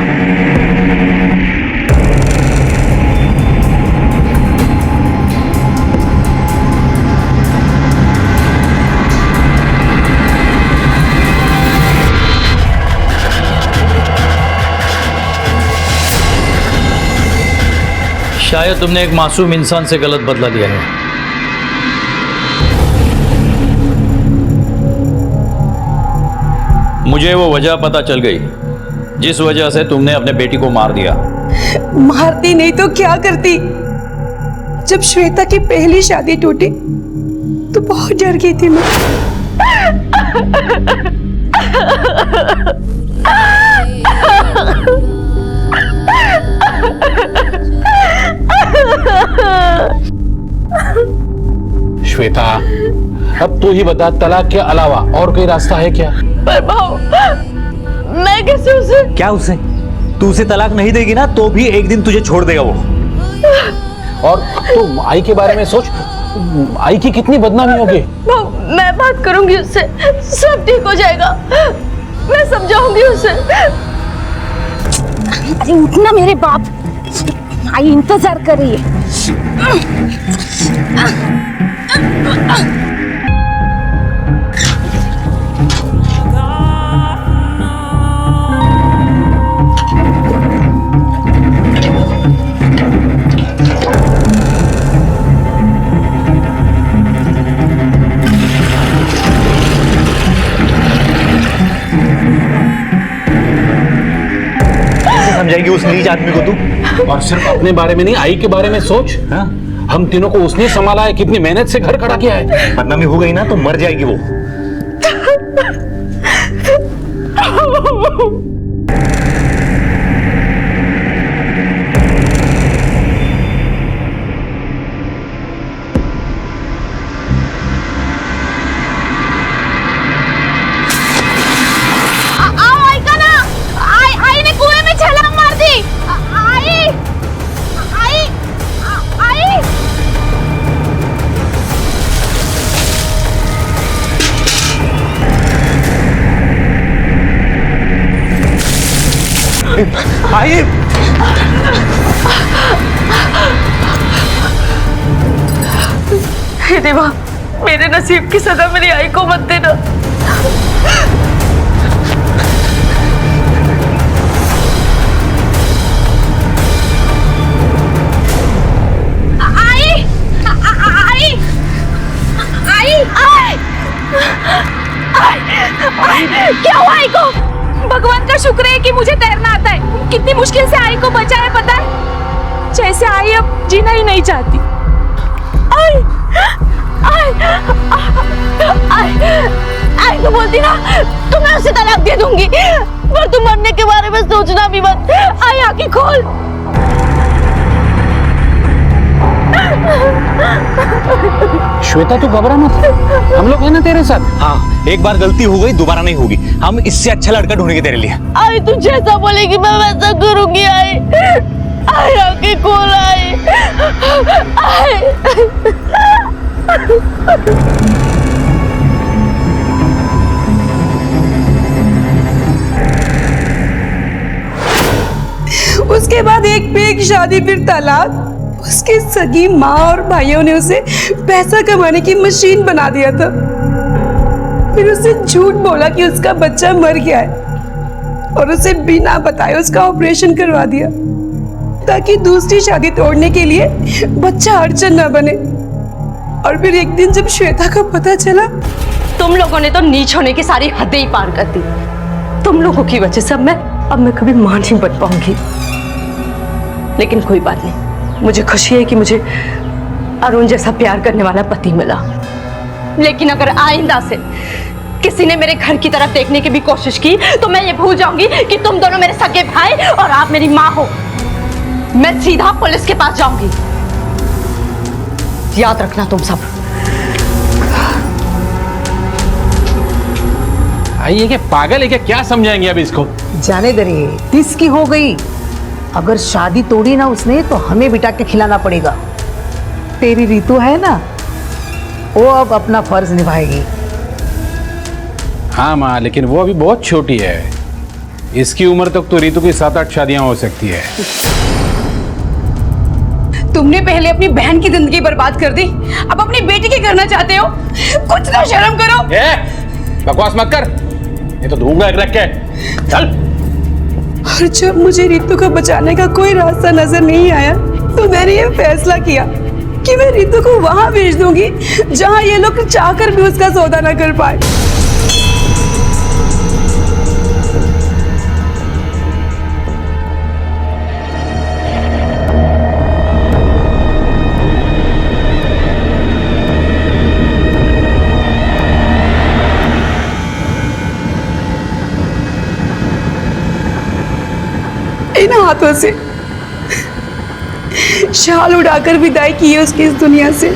S7: शायद तुमने एक मासूम इंसान से गलत बदला लिया है। मुझे वो वजह पता चल गई जिस वजह से तुमने अपने बेटी को मार दिया।
S6: मारती नहीं तो क्या करती? जब श्वेता की पहली शादी टूटी तो बहुत डर गई थी मैं।
S3: श्वेता, अब तू ही बता, तलाक के अलावा और कोई रास्ता है क्या?
S9: पर भाऊ, मैं कैसे उसे?
S10: क्या उसे? तू उसे तलाक नहीं देगी ना तो भी एक दिन तुझे छोड़ देगा वो।
S3: और तू आई के बारे में सोच, आई की कितनी बदनामी होगी।
S9: भाऊ, मैं बात करूंगी उससे, सब ठीक हो जाएगा, मैं समझाऊंगी उसे।
S11: अरे उठना मेरे बाप, आई इंतजार कर रही है।
S10: समझाएगी उस नीच आदमी को तू?
S3: और सिर्फ अपने बारे में नहीं, आई के बारे में सोच। हाँ? हम तीनों को उसने संभाला है, कितनी मेहनत से घर खड़ा किया है।
S10: बदनामी हो गई ना तो मर जाएगी वो।
S12: आइए।
S9: हे देवा, मेरे नसीब की सजा मेरी आई को मत देना।
S11: क्या हुआ आई को? भगवान का शुक्र है कि मुझे तैरना आता है। कितनी मुश्किल से आई को बचाया पता है? जैसे आई अब जीना ही नहीं चाहती।
S9: आई तो बोलती ना तो मैं उसे तलाक दे दूंगी, पर तुम मरने के बारे में सोचना भी मत। आई आंखें खोल।
S3: श्वेता तू घबरा मत, हम लोग हैं ना तेरे साथ।
S10: हाँ, एक बार गलती हो गई दोबारा नहीं होगी। हम इससे अच्छा लड़का ढूंढेंगे तेरे लिए।
S9: आई तू जैसा बोलेगी मैं वैसा करूंगी। आई आंखें खोल। आई
S6: उसके बाद एक पे एक शादी, फिर तलाक। उसके सगी माँ और भाइयों ने उसे पैसा कमाने की मशीन बना दिया था। फिर उसे झूठ बोला कि उसका बच्चा मर गया है और उसे बिना बताए उसका ऑपरेशन करवा दिया ताकि दूसरी शादी तोड़ने के लिए बच्चा अड़चन न बने। और फिर एक दिन जब श्वेता को पता चला,
S9: तुम लोगों ने तो नीच होने की सारी हदें ही पार कर दी। तुम लोगों की वजह से अब मैं कभी मां नहीं बन पाऊंगी। लेकिन कोई बात नहीं, मुझे खुशी है कि मुझे अरुण जैसा प्यार करने वाला पति मिला। लेकिन अगर आइंदा से किसी ने मेरे घर की तरफ देखने की भी कोशिश की तो मैं ये भूल जाऊंगी कि तुम दोनों मेरे सगे भाई और आप मेरी माँ हो। मैं सीधा पुलिस के पास जाऊंगी। याद रखना तुम सब।
S3: ये क्या पागल है क्या? क्या समझाएंगे अब इसको?
S4: जाने दे रही, 30 की हो गई। अगर शादी तोड़ी ना उसने तो हमें बिठा के खिलाना पड़ेगा। तेरी रीतु है ना, वो अब अपना फर्ज निभाएगी।
S3: हाँ माँ, लेकिन वो अभी बहुत छोटी है। इसकी उम्र तक तो रीतु की 7-8 शादियां हो सकती है।
S6: तुमने पहले अपनी बहन की जिंदगी बर्बाद कर दी, अब अपनी बेटी की करना चाहते हो? कुछ तो शर्म करो।
S3: बकवास मत कर, ये तो धूंगा रख के चल।
S6: और जब मुझे रीतु को बचाने का कोई रास्ता नजर नहीं आया तो मैंने ये फैसला किया कि मैं रीतु को वहां भेज दूंगी जहां ये लोग चाहकर भी उसका सौदा न कर पाए। इन हाथों से शाल उड़ाकर विदाई की है उसकी इस दुनिया से।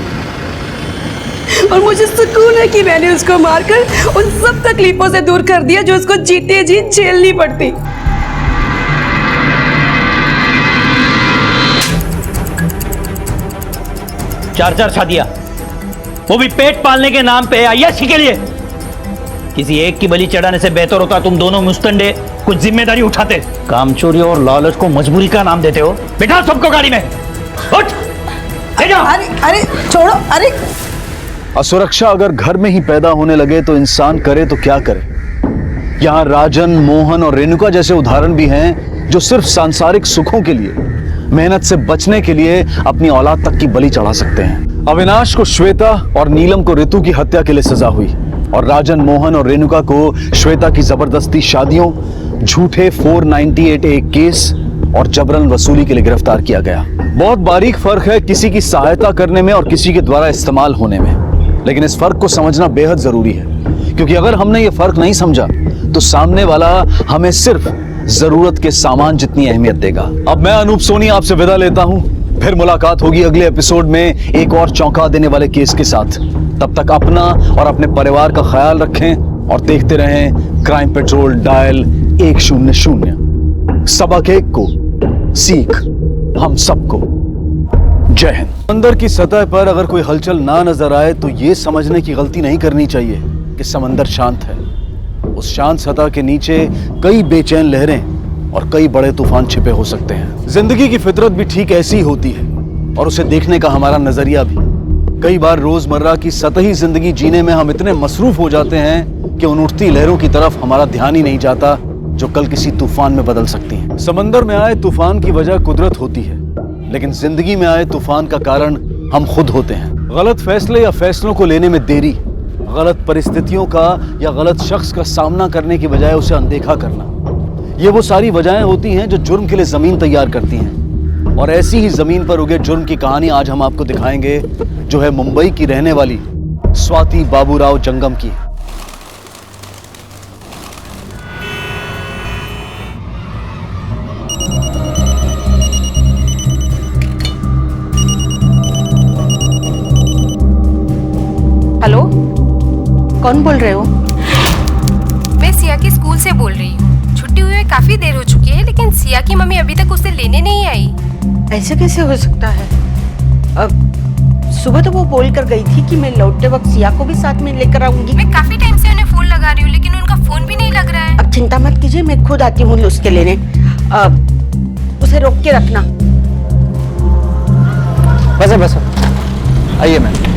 S6: और मुझे सुकून है कि मैंने उसको मारकर उन सब तकलीफों से दूर कर दिया जो उसको जीते जी झेलनी पड़ती।
S7: चार शादियां, वो भी पेट पालने के नाम पे, अय्याशी के लिए। किसी एक की बलि चढ़ाने से बेहतर होता तुम दोनों मुस्तंडे कुछ जिम्मेदारी उठाते। कामचोरी और लालच को मजबूरी का नाम देते हो। बिठा सबको गाड़ी में, उठ, ले जाओ।
S4: अरे छोड़ो। अरे
S5: असुरक्षा अगर घर में ही पैदा होने लगे तो इंसान करे तो क्या करे। यहाँ राजन, मोहन और रेणुका जैसे उदाहरण भी हैं जो सिर्फ सांसारिक सुखों के लिए, मेहनत से बचने के लिए अपनी औलाद तक की बलि चढ़ा सकते हैं। अविनाश को श्वेता और नीलम को ऋतु की हत्या के लिए सजा हुई और राजन, मोहन और रेणुका को श्वेता की जबरदस्ती शादियों, झूठे 498A केस और जबरन वसूली के लिए गिरफ्तार किया गया। बहुत बारीक फर्क है किसी की सहायता करने में और किसी के द्वारा इस्तेमाल होने में, लेकिन इस फर्क को समझना बेहद जरूरी है, क्योंकि अगर हमने ये फर्क नहीं समझा तो सामने वाला हमें सिर्फ जरूरत के सामान जितनी अहमियत देगा। अब मैं अनूप सोनी आपसे विदा लेता हूं, फिर मुलाकात होगी अगले एपिसोड में एक और चौंका देने वाले केस के साथ। तब तक अपना और अपने परिवार का ख्याल रखें और देखते रहें क्राइम पेट्रोल डायल 100। सबक एक को सीख हम सबको। जय हिंद। समंदर की सतह पर अगर कोई हलचल ना नजर आए तो ये समझने की गलती नहीं करनी चाहिए कि समंदर शांत है। उस शांत सतह के नीचे कई बेचैन लहरें और कई बड़े तूफान छिपे हो सकते हैं। जिंदगी की फितरत भी ठीक ऐसी ही होती है और उसे देखने का हमारा नजरिया भी। कई बार रोजमर्रा की सतही जिंदगी जीने में हम इतने मसरूफ हो जाते हैं कि उन उठती लहरों की तरफ हमारा ध्यान ही नहीं जाता जो कल किसी तूफान में बदल सकती हैं। समंदर में आए तूफान की वजह कुदरत होती है, लेकिन जिंदगी में आए तूफान का कारण हम खुद होते हैं। गलत फैसले या फैसलों को लेने में देरी, गलत परिस्थितियों का या गलत शख्स का सामना करने की बजाय उसे अनदेखा करना, ये वो सारी वजहें होती हैं जो जुर्म के लिए जमीन तैयार करती हैं। और ऐसी ही जमीन पर उगे जुर्म की कहानी आज हम आपको दिखाएंगे, जो है मुंबई की रहने वाली स्वाति बाबूराव जंगम की।
S6: हेलो, कौन बोल रहे हो?
S19: मैं सिया के स्कूल से बोल रही हूँ। छुट्टी हुए काफी देर हो चुकी है, लेकिन सिया की मम्मी अभी तक उसे लेने नहीं आई।
S6: ऐसे कैसे हो सकता है? अब सुबह तो वो बोल कर गई थी कि मैं लौटते वक्त सिया को भी साथ में लेकर आऊंगी।
S19: मैं काफी टाइम से उन्हें फोन लगा रही हूँ, लेकिन उनका फोन भी नहीं लग रहा है।
S6: अब चिंता मत कीजिए, मैं खुद आती हूँ उसके लेने। उसे रोक के रखना।
S1: बस आइए मैम।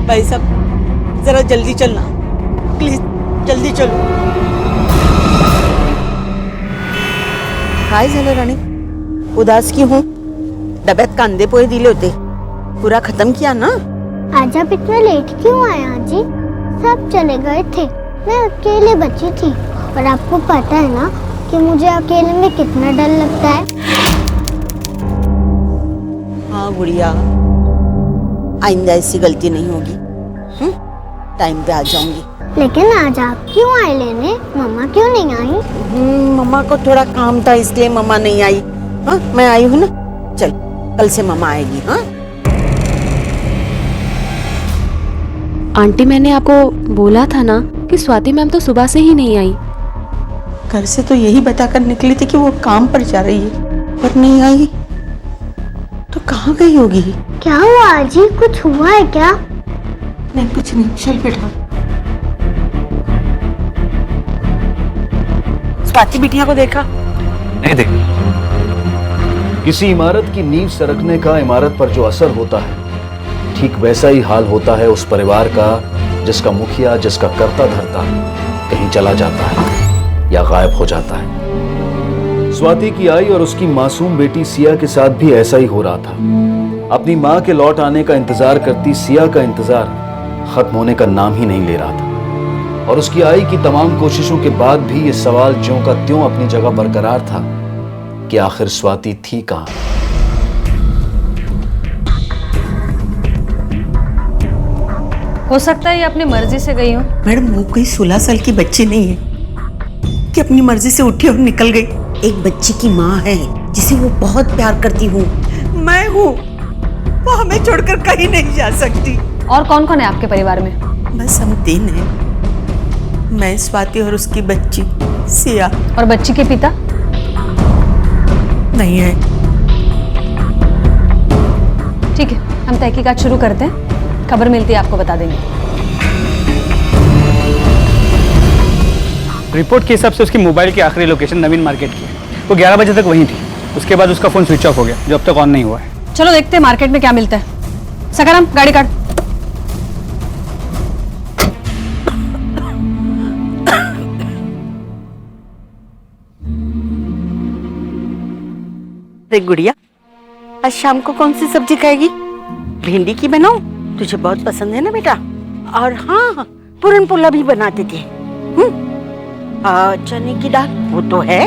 S6: भाई साहब, जरा जल्दी चलना प्लीज, जल्दी चलो। काय झालं राणी, उदास की हूँ? डब्यात कांदे पोहे दिले होते, पूरा खत्म किया ना?
S2: आज आप इतना लेट क्यों आए आजी? सब चले गए थे, मैं अकेले बची थी। और आपको पता है ना कि मुझे अकेले में कितना डर लगता है।
S6: हाँ गुड़िया, आइंदा ऐसी गलती नहीं होगी। टाइम पे आ जाऊंगी।
S2: लेकिन आज आप क्यों आए लेने? मम्मा क्यों नहीं आई?
S6: मम्मा को थोड़ा काम था, इसलिए मम्मा नहीं आई। हाँ, मैं आई हूँ ना। चल, कल से मम्मा आएगी। हाँ
S13: आंटी, मैंने आपको बोला था ना कि स्वाति मैम तो सुबह से ही नहीं आई।
S6: घर से तो यही बताकर निकली थी कि वो काम पर जा रही है, पर नहीं आई। तो कहाँ गई होगी?
S2: क्या हुआ आजी, कुछ हुआ है क्या?
S6: नहीं, कुछ नहीं। चल बेटा। स्वाति बिटिया को देखा?
S5: नहीं देखा। किसी इमारत की नींव सरकने का इमारत पर जो असर होता है, ठीक वैसा ही हाल होता है उस परिवार का जिसका मुखिया, जिसका कर्ता धर्ता कहीं चला जाता है या गायब हो जाता है। स्वाति की आई और उसकी मासूम बेटी सिया के साथ भी ऐसा ही हो रहा था। अपनी माँ के लौट आने का इंतजार करती सिया का इंतजार खत्म होने का नाम ही नहीं ले रहा था। और उसकी आई की तमाम कोशिशों के बाद भी ये सवाल ज्यों का त्यों अपनी जगह बरकरार था कि आखिर स्वाति थी कहाँ।
S15: हो सकता है ये अपनी मर्जी से गई हो।
S6: मैडम, वो कोई 16 साल की बच्ची नहीं है कि अपनी मर्जी से उठी और निकल गई। एक बच्ची की माँ है जिसे वो बहुत प्यार करती हूँ। मैं हूँ, वो हमें छोड़कर कहीं नहीं जा सकती।
S15: और कौन कौन है आपके परिवार में?
S6: बस हम 3 हैं, मैं, स्वाति और उसकी बच्ची सिया।
S15: और बच्ची के पिता?
S6: नहीं है।
S15: ठीक है, हम तहकीकात शुरू करते हैं, खबर मिलती है आपको बता देंगे।
S10: रिपोर्ट के हिसाब से उसकी मोबाइल की आखिरी लोकेशन नवीन मार्केट की है। वो 11 बजे तक वहीं थी, उसके बाद उसका फोन स्विच ऑफ हो गया, जो अब तक ऑन नहीं हुआ है।
S15: चलो देखते हैं मार्केट में क्या मिलता है। सकाराम, गाड़ी काट।
S6: देख गुड़िया, आज शाम को कौन सी सब्जी खाएगी? भिंडी की बनाऊं? तुझे बहुत पसंद है ना बेटा। और हाँ, पूरन पोला भी बनाते थे। चने की दाल वो तो है,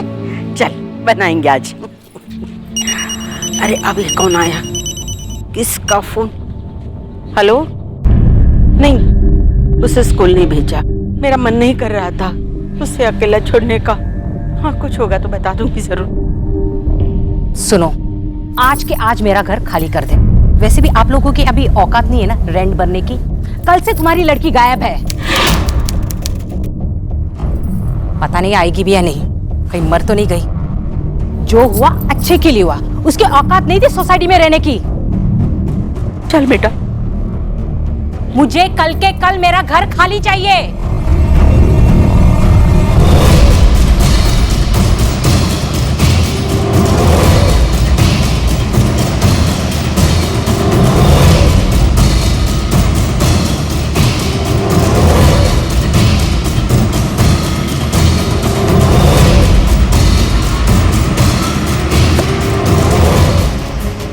S6: चल बनाएंगे आज। अरे अभी कौन आया? किसका फोन? हेलो? नहीं, उसे स्कूल नहीं भेजा, मेरा मन नहीं कर रहा था उसे अकेला छोड़ने का। हाँ, कुछ होगा तो बता दूंगी जरूर।
S20: सुनो, आज के आज मेरा घर खाली कर दे। वैसे भी आप लोगों की अभी औकात नहीं है ना रेंट भरने की। कल से तुम्हारी लड़की गायब है, पता नहीं आएगी भी या नहीं, कहीं मर तो नहीं गई। जो हुआ अच्छे के लिए हुआ, उसकी औकात नहीं थी सोसाइटी में रहने की।
S6: चल बेटा,
S20: मुझे कल के कल मेरा घर खाली चाहिए।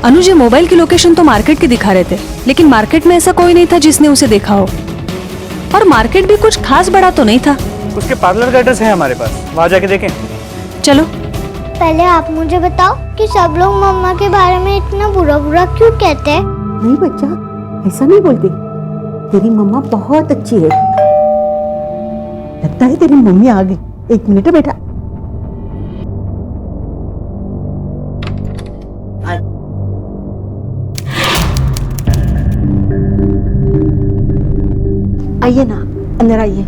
S15: अनुज, ये मोबाइल की लोकेशन तो मार्केट की दिखा रहे थे, लेकिन मार्केट में ऐसा कोई नहीं था जिसने उसे देखा हो, और मार्केट भी कुछ खास बड़ा तो नहीं था।
S10: उसके पार्लर का एड्रेस है हमारे पास, वहाँ जाके देखें।
S15: चलो।
S2: पहले आप मुझे बताओ कि सब लोग मम्मा के बारे में इतना बुरा बुरा क्यों कहते हैं?
S21: नहीं बच्चा, ऐसा नहीं बोलते। तेरी मम्मा बहुत अच्छी है। लगता है तेरी मम्मी आ गई। 1 मिनट बेटा। आइए ना, अंदर आइए।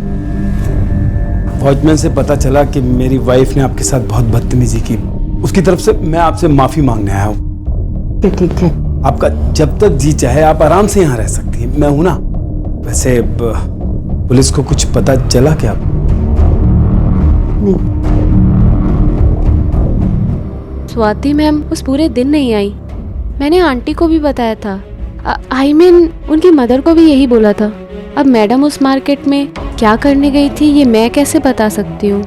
S22: वॉचमैन से पता चला कि मेरी वाइफ ने आपके साथ बहुत बदतमीजी की। उसकी तरफ से मैं आपसे माफी मांगने आया हूँ।
S21: ठीक है।
S22: आपका जब तक जी चाहे आप आराम से यहाँ रह सकती हैं, मैं हूं ना। वैसे पुलिस को कुछ पता चला क्या?
S21: नहीं।
S23: स्वाति मैम उस पूरे दिन नहीं आई। मैंने आंटी को भी बताया था, आई मीन उनकी मदर को भी यही बोला था। अब मैडम उस मार्केट में क्या करने गई थी ये मैं कैसे बता सकती हूँ।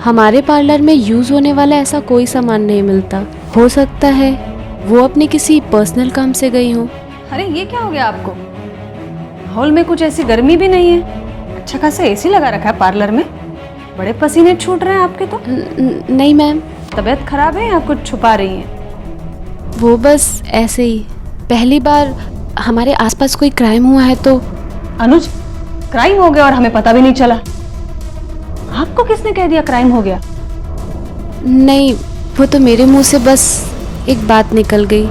S23: हमारे पार्लर में यूज़ होने वाला ऐसा कोई सामान नहीं मिलता। हो सकता है वो अपने किसी पर्सनल काम से गई हो।
S15: अरे ये क्या हो गया आपको? हॉल में कुछ ऐसी गर्मी भी नहीं है, अच्छा खासा एसी लगा रखा है पार्लर में। बड़े पसीने छूट रहे हैं आपके तो।
S23: नहीं मैम।
S15: तबीयत खराब है या कुछ छुपा रही हैं?
S23: वो बस ऐसे ही, पहली बार हमारे आसपास कोई क्राइम हुआ है तो।
S15: अनुज, क्राइम हो गया और हमें पता भी नहीं चला? आपको किसने कह दिया क्राइम हो गया?
S23: नहीं, वो तो मेरे मुंह से बस एक बात निकल गई।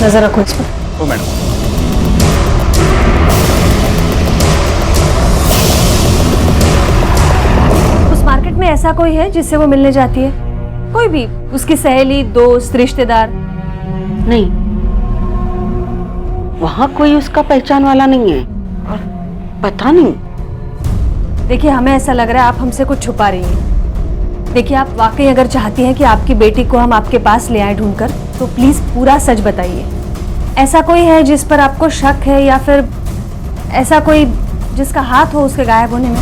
S15: नजर रखो इस पर।
S10: ओ मैडम।
S15: उस मार्केट में ऐसा कोई है जिससे वो मिलने जाती है? कोई भी, उसकी सहेली, दोस्त, रिश्तेदार?
S21: नहीं, वहाँ कोई उसका पहचान वाला नहीं है और पता नहीं।
S15: देखिए, हमें ऐसा लग रहा है आप हमसे कुछ छुपा रही हैं। देखिए, आप वाकई अगर चाहती हैं कि आपकी बेटी को हम आपके पास ले आए ढूंढकर, तो प्लीज पूरा सच बताइए। ऐसा कोई है जिस पर आपको शक है, या फिर ऐसा कोई जिसका हाथ हो उसके गायब होने में?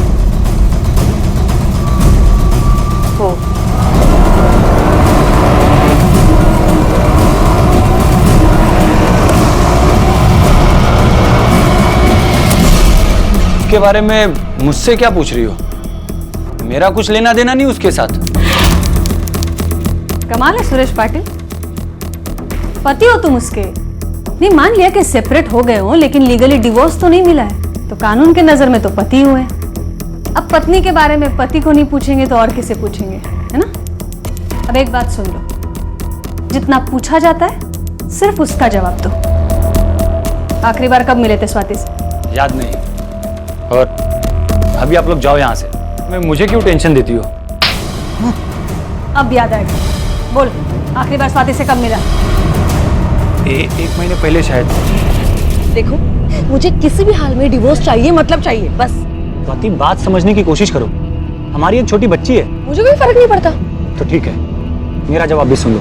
S15: हो।
S10: के बारे में मुझसे क्या पूछ रही हो? मेरा कुछ लेना देना नहीं उसके साथ।
S15: कमाल है सुरेश पाटिल, पति हो तुम उसके। नहीं, मान लिया कि सेपरेट हो गए हो, लेकिन लीगली डिवोर्स तो नहीं मिला है, तो कानून के नजर में तो पति हुए। अब पत्नी के बारे में पति को नहीं पूछेंगे तो और किसे पूछेंगे, है ना? अब एक बात सुन लो, जितना पूछा जाता है सिर्फ उसका जवाब दो। आखिरी बार कब मिले थे स्वाति से?
S10: याद नहीं। और अभी आप लोग जाओ यहाँ से। मुझे क्यों टेंशन देती हो?
S15: अब याद आएगा। बोल, आखिरी बार स्वाति से कब मिला?
S10: 1 महीने पहले शायद।
S6: देखो, मुझे किसी भी हाल में डिवोर्स चाहिए, मतलब चाहिए, बस।
S10: स्वाति, बात समझने की कोशिश करो। हमारी एक छोटी बच्ची है।
S6: मुझे कोई फर्क नहीं पड़ता।
S10: तो ठीक है, मेरा जवाब भी सुन लो।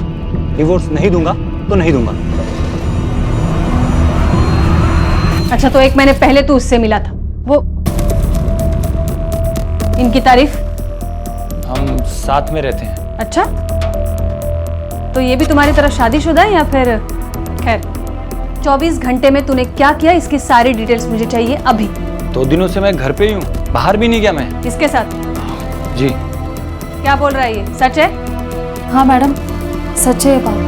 S10: डिवोर्स नहीं दूंगा तो नहीं दूंगा।
S15: अच्छा, तो 1 महीने पहले तू उससे मिला था, वो इनकी तारीफ?
S10: हम साथ में रहते हैं।
S15: अच्छा, तो ये भी तुम्हारी तरह शादीशुदा है या फिर? खैर, 24 घंटे में तूने क्या किया इसकी सारी डिटेल्स मुझे चाहिए अभी।
S10: 2 दिनों से मैं घर पे ही हूँ, बाहर भी नहीं गया मैं।
S15: किसके साथ?
S10: जी।
S15: क्या बोल रहा है ये, सच है? हाँ मैडम, सच है ये बात।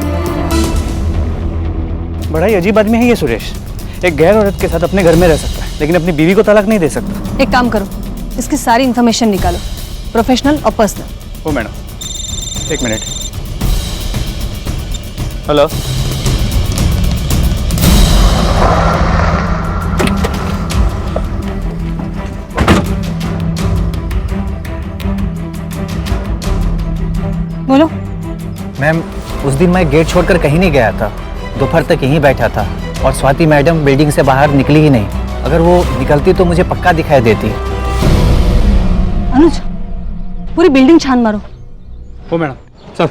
S10: बड़ा ही अजीब आदमी है ये सुरेश। एक गैर औरत के साथ अपने घर में रह सकता है, लेकिन अपनी बीवी को तलाक नहीं दे सकता।
S15: एक काम करो, इसकी सारी इंफॉर्मेशन निकालो, प्रोफेशनल और पर्सनल।
S10: ओ मैडम, 1 मिनट। हेलो।
S14: मैम, उस दिन मैं गेट छोड़कर कहीं नहीं गया था। दोपहर तक यहीं बैठा था और स्वाति मैडम बिल्डिंग से बाहर निकली ही नहीं। अगर वो निकलती तो मुझे पक्का दिखाई देती।
S15: अनुज, पूरी बिल्डिंग छान मारो।
S10: हो मैडम, चल।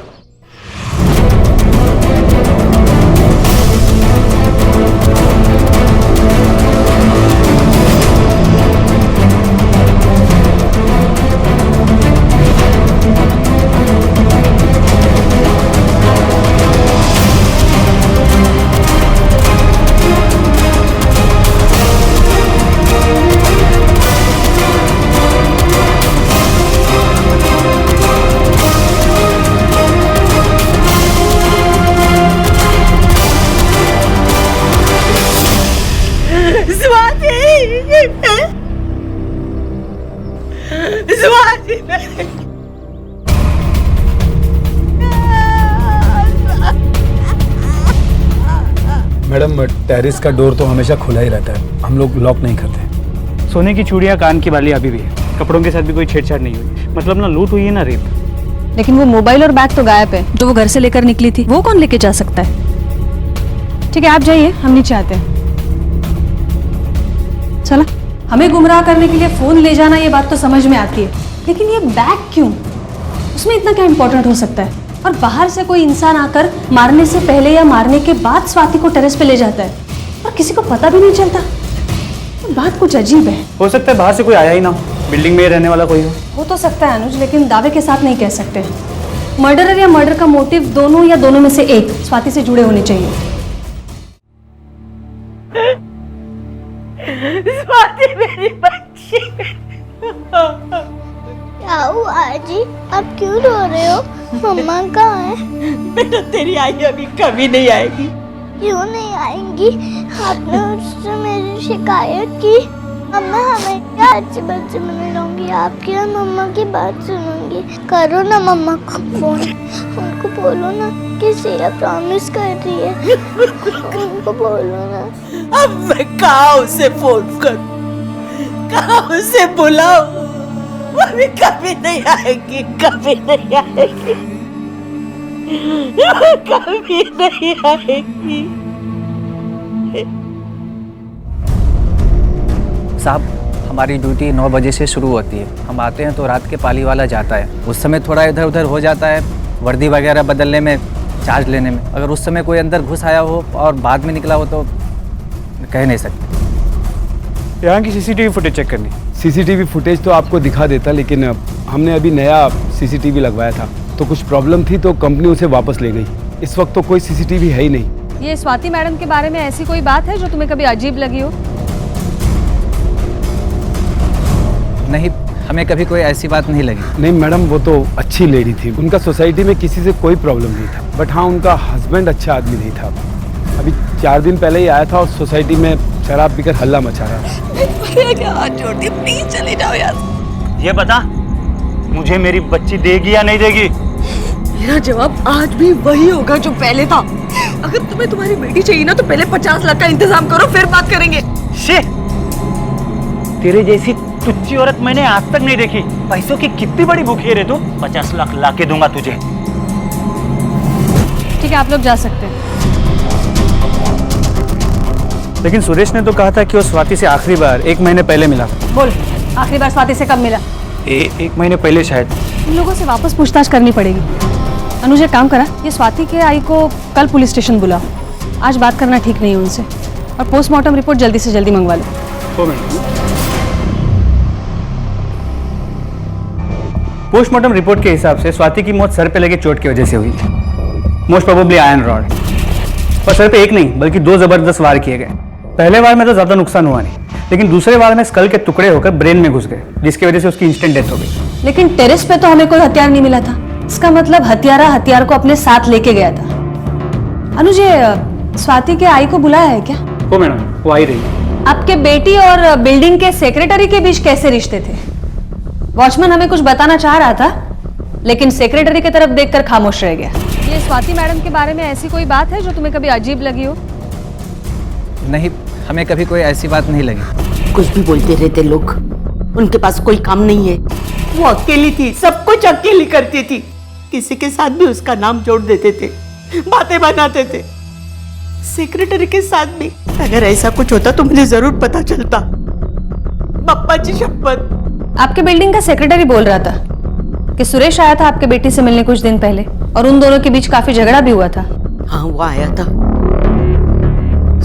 S22: मैडम, टेरेस का डोर तो हमेशा खुला ही रहता है, हम लोग लॉक नहीं करते।
S10: सोने की चूड़ियां, कान की बाली अभी भी है। कपड़ों के साथ भी कोई छेड़छाड़ नहीं हुई। मतलब ना लूट हुई है ना रेप।
S15: लेकिन वो मोबाइल और बैग तो गायब है, जो वो घर से लेकर निकली थी, वो कौन लेके जा सकता है? ठीक है, आप जाइए, हम नीचे आते हैं। चला, हमें गुमराह करने के लिए फोन ले जाना, ये बात तो समझ में आती है, लेकिन ये बैग क्यों? उसमें इतना क्या इंपॉर्टेंट हो सकता है? और बाहर से कोई इंसान आकर मारने से पहले या मारने के बाद स्वाति को टेरेस पे ले जाता है और किसी को पता भी नहीं चलता। तो बात कुछ अजीब है।
S10: हो सकता है बाहर से कोई आया ही ना हो, बिल्डिंग में रहने वाला कोई हो
S15: तो सकता है अनुज, लेकिन दावे के साथ नहीं कह सकते। मर्डरर या मर्डर का मोटिव दोनों या दोनों में से एक स्वाति से जुड़े होने चाहिए।
S9: स्वाति मेरी बच्ची।
S2: क्या हुआ आजी, आप क्यों रो रहे हो? मम्मा कहाँ है?
S6: बेटा, तेरी आई अभी कभी नहीं आएगी।
S2: क्यों नहीं आएंगी? आपने उससे मेरी शिकायत की। मम्मा हमें क्या अच्छे बच्चे बने रहूंगी, आपकी और मम्मा की बात सुनूंगी। करो ना मम्मा को फोन, उनको बोलो ना कि सिया प्रॉमिस कर रही है, उनको बोलो ना।
S6: अब मैं कहाँ उसे फोन करूं, कहाँ उसे बुलाऊं? वो भी कभी नहीं आएगी, कभी नहीं आएगी, कभी नहीं आएगी।
S14: साहब, हमारी ड्यूटी 9 बजे से शुरू होती है। हम आते हैं तो रात के पाली वाला जाता है। उस समय थोड़ा इधर उधर हो जाता है, वर्दी वगैरह बदलने में, चार्ज लेने में। अगर उस समय कोई अंदर घुस आया हो और बाद में निकला हो तो कह नहीं सकते।
S10: यहाँ की सीसीटीवी फुटेज चेक करनी।
S22: सीसीटीवी फुटेज तो आपको दिखा देता, लेकिन हमने अभी नया सीसीटीवी लगवाया था तो कुछ प्रॉब्लम थी तो कंपनी उसे वापस ले गई। इस वक्त तो कोई सीसीटीवी है ही नहीं।
S15: ये स्वाति मैडम के बारे में ऐसी कोई बात है जो तुम्हें कभी अजीब लगी हो?
S14: नहीं, हमें कभी कोई ऐसी बात नहीं लगी।
S22: नहीं मैडम, वो तो अच्छी लेडी थी, उनका सोसाइटी में किसी से कोई प्रॉब्लम नहीं था। बट हाँ, उनका हस्बैंड अच्छा आदमी नहीं था। अभी 4 दिन पहले ही आया था और सोसाइटी में शराब पीकर हल्ला मचा रहा था।
S6: हाथ जोड़ दी, प्लीज चले जाओ यार।
S10: ये बता, मुझे मेरी बच्ची देगी या नहीं देगी?
S6: मेरा जवाब आज भी वही होगा जो पहले था। अगर तुम्हें तुम्हारी बेटी चाहिए ना तो पहले 50 लाख का इंतजाम करो, फिर बात करेंगे।
S10: तेरे जैसी तुच्ची औरत मैंने आज तक नहीं देखी। पैसों की कितनी बड़ी भूखी है रे तू। 50 लाख लाके दूंगा तुझे।
S15: ठीक है, आप लोग जा सकते हैं।
S10: लेकिन सुरेश ने तो कहा था कि वो स्वाति से आखिरी बार 1 महीने पहले मिला।
S15: बोल, आखिरी बार स्वाति से कब मिला?
S10: 1 महीने पहले शायद।
S15: इन लोगों से वापस पूछताछ करनी पड़ेगी। अनुज, एक काम करा, ये स्वाति के आई को कल पुलिस स्टेशन बुलाओ। आज बात करना ठीक नहीं है उनसे, और पोस्टमार्टम रिपोर्ट जल्दी से जल्दी मंगवा लो।
S10: पोस्टमार्टम रिपोर्ट के हिसाब से स्वाति की मौत सर पे लगे चोट की वजह से हुई थी। Most probably iron rod. और सर पे 1 नहीं बल्कि 2 जबरदस्त वार किए गए। पहले वार में तो ज्यादा नुकसान हुआ नहीं, लेकिन दूसरे वार में स्कल के टुकड़े होकर ब्रेन में घुस गए, जिसकी वजह से उसकी इंस्टेंट डेथ हो गई।
S15: लेकिन टेरेस पे तो हमें कोई हथियार नहीं मिला था। इसका मतलब हत्यारा हथियार को अपने साथ लेके गया था। अनुज, स्वाति के आई को बुलाया है क्या?
S10: वो मैडम, वो आई रही।
S15: आपके बेटी और बिल्डिंग के सेक्रेटरी के बीच कैसे रिश्ते थे? वॉचमैन हमें कुछ बताना चाह रहा था, लेकिन सेक्रेटरी की तरफ देखकर खामोश रह गया। ये स्वाति मैडम के बारे में ऐसी कोई बात है जो तुम्हें कभी अजीब लगी हो?
S14: नहीं, हमें कभी कोई ऐसी बात नहीं लगी।
S21: कुछ भी बोलते रहते लोग, उनके पास कोई काम नहीं है।
S6: वो अकेली थी, सब कुछ अकेली करती थी।
S21: किसी के साथ भी उसका नाम जोड़ देते थे, बातें बनाते थे। सेक्रेटरी के साथ भी। अगर ऐसा कुछ होता तो मुझे जरूर पता चलता। पप्पा जी शपथ।
S15: आपके बिल्डिंग का सेक्रेटरी बोल रहा था कि सुरेश आया था आपके बेटी से मिलने कुछ दिन पहले और उन दोनों के बीच काफी झगड़ा भी हुआ था।
S21: हाँ, वो आया था।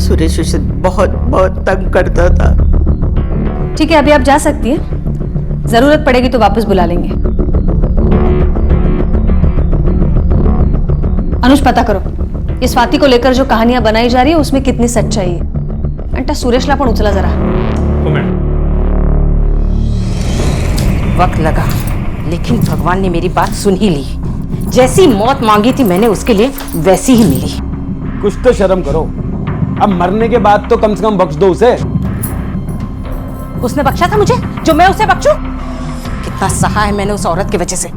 S21: सुरेश उसे बहुत बहुत तंग करता था।
S15: ठीक है, अभी आप जा सकती हैं। जरूरत पड़ेगी तो वापस बुला लेंगे। अनुज, पता करो ये स्वाति को लेकर जो कहानियां बनाई जा रही है उसमें कितनी सच्चाई है। अंटा सुरेशला पण उचला जरा।
S20: वक्त लगा लेकिन भगवान ने मेरी बात सुन ही ली। जैसी मौत मांगी थी मैंने उसके लिए वैसी ही मिली।
S22: कुछ तो शर्म करो। अब मरने के बाद तो कम से कम बख्श दो उसे।
S20: उसने बख्शा था मुझे जो मैं उसे बख्शूं? कितना सहा है मैंने उस औरत की वजह से।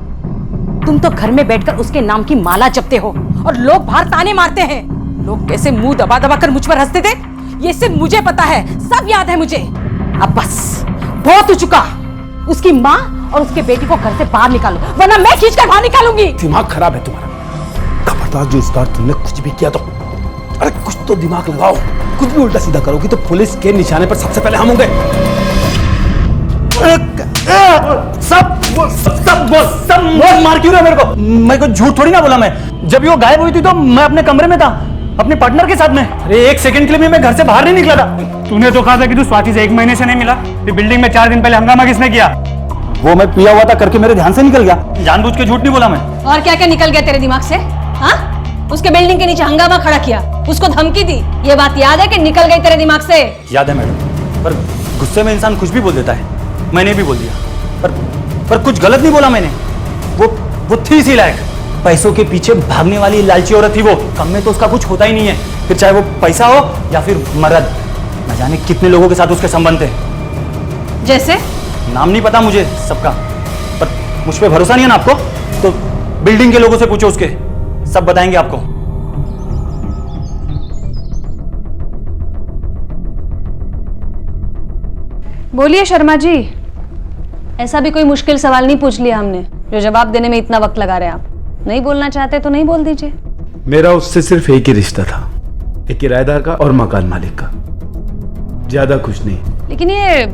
S20: तुम तो घर में बैठकर उसके नाम की माला जपते हो और लोग बाहर ताने मारते हैं। लोग कैसे मुंह दबा दबा कर मुझ पर हंसते थे ये सिर्फ मुझे पता है, सब याद है मुझे। अब बस बहुत हो चुका। उसकी माँ और उसके बेटी को घर से बाहर निकालो वरना मैं खींच कर बाहर निकालूंगी।
S22: दिमाग खराब है तुम्हारा। खबरदार जो इस बार तुमने कुछ भी किया तो, अरे कुछ तो दिमाग लगाओ। कुछ भी उल्टा सीधा करोगी तो पुलिस के निशाने पर सबसे पहले हम होंगे।
S10: सब मार क्यों रहा मेरे को? मैं को झूठ थोड़ी ना बोला। मैं जब वो गायब हुई थी तो मैं अपने कमरे में था अपने पार्टनर के साथ में। अरे एक सेकंड के लिए मैं घर से बाहर नहीं निकला था। तूने तो कहा था कि तू स्वाति से 1 महीने से नहीं मिला। फिर बिल्डिंग में 4 दिन पहले हंगामा किसने किया? वो मैं पिया हुआ था करके मेरे ध्यान से निकल गया। जानबूझ के झूठ नहीं बोला मैं।
S15: और क्या क्या निकल गया तेरे दिमाग से? हाँ, उसके बिल्डिंग के नीचे हंगामा खड़ा किया, उसको धमकी दी, ये बात याद है कि निकल गई तेरे दिमाग से?
S10: याद है मैडम, पर गुस्से में इंसान कुछ भी बोल देता है। मैंने भी बोल दिया पर कुछ गलत नहीं बोला मैंने। वो थी इसी लायक। पैसों के पीछे भागने वाली लालची औरत थी वो। कम में तो उसका कुछ होता ही नहीं है, फिर चाहे वो पैसा हो या फिर मर्द। न जाने कितने लोगों के साथ उसके संबंध थे।
S15: जैसे?
S10: नाम नहीं पता मुझे सबका, पर मुझ पे भरोसा नहीं है ना आपको तो बिल्डिंग के लोगों से पूछो, उसके सब बताएंगे आपको।
S15: बोलिए शर्मा जी। ऐसा भी कोई मुश्किल सवाल नहीं पूछ लिया हमने जो जवाब देने में इतना वक्त लगा रहे हैं आप। नहीं बोलना चाहते तो नहीं बोल दीजिए।
S22: मेरा उससे सिर्फ एक ही रिश्ता था, एक किराएदार का और मकान मालिक का, ज्यादा कुछ नहीं।
S15: लेकिन ये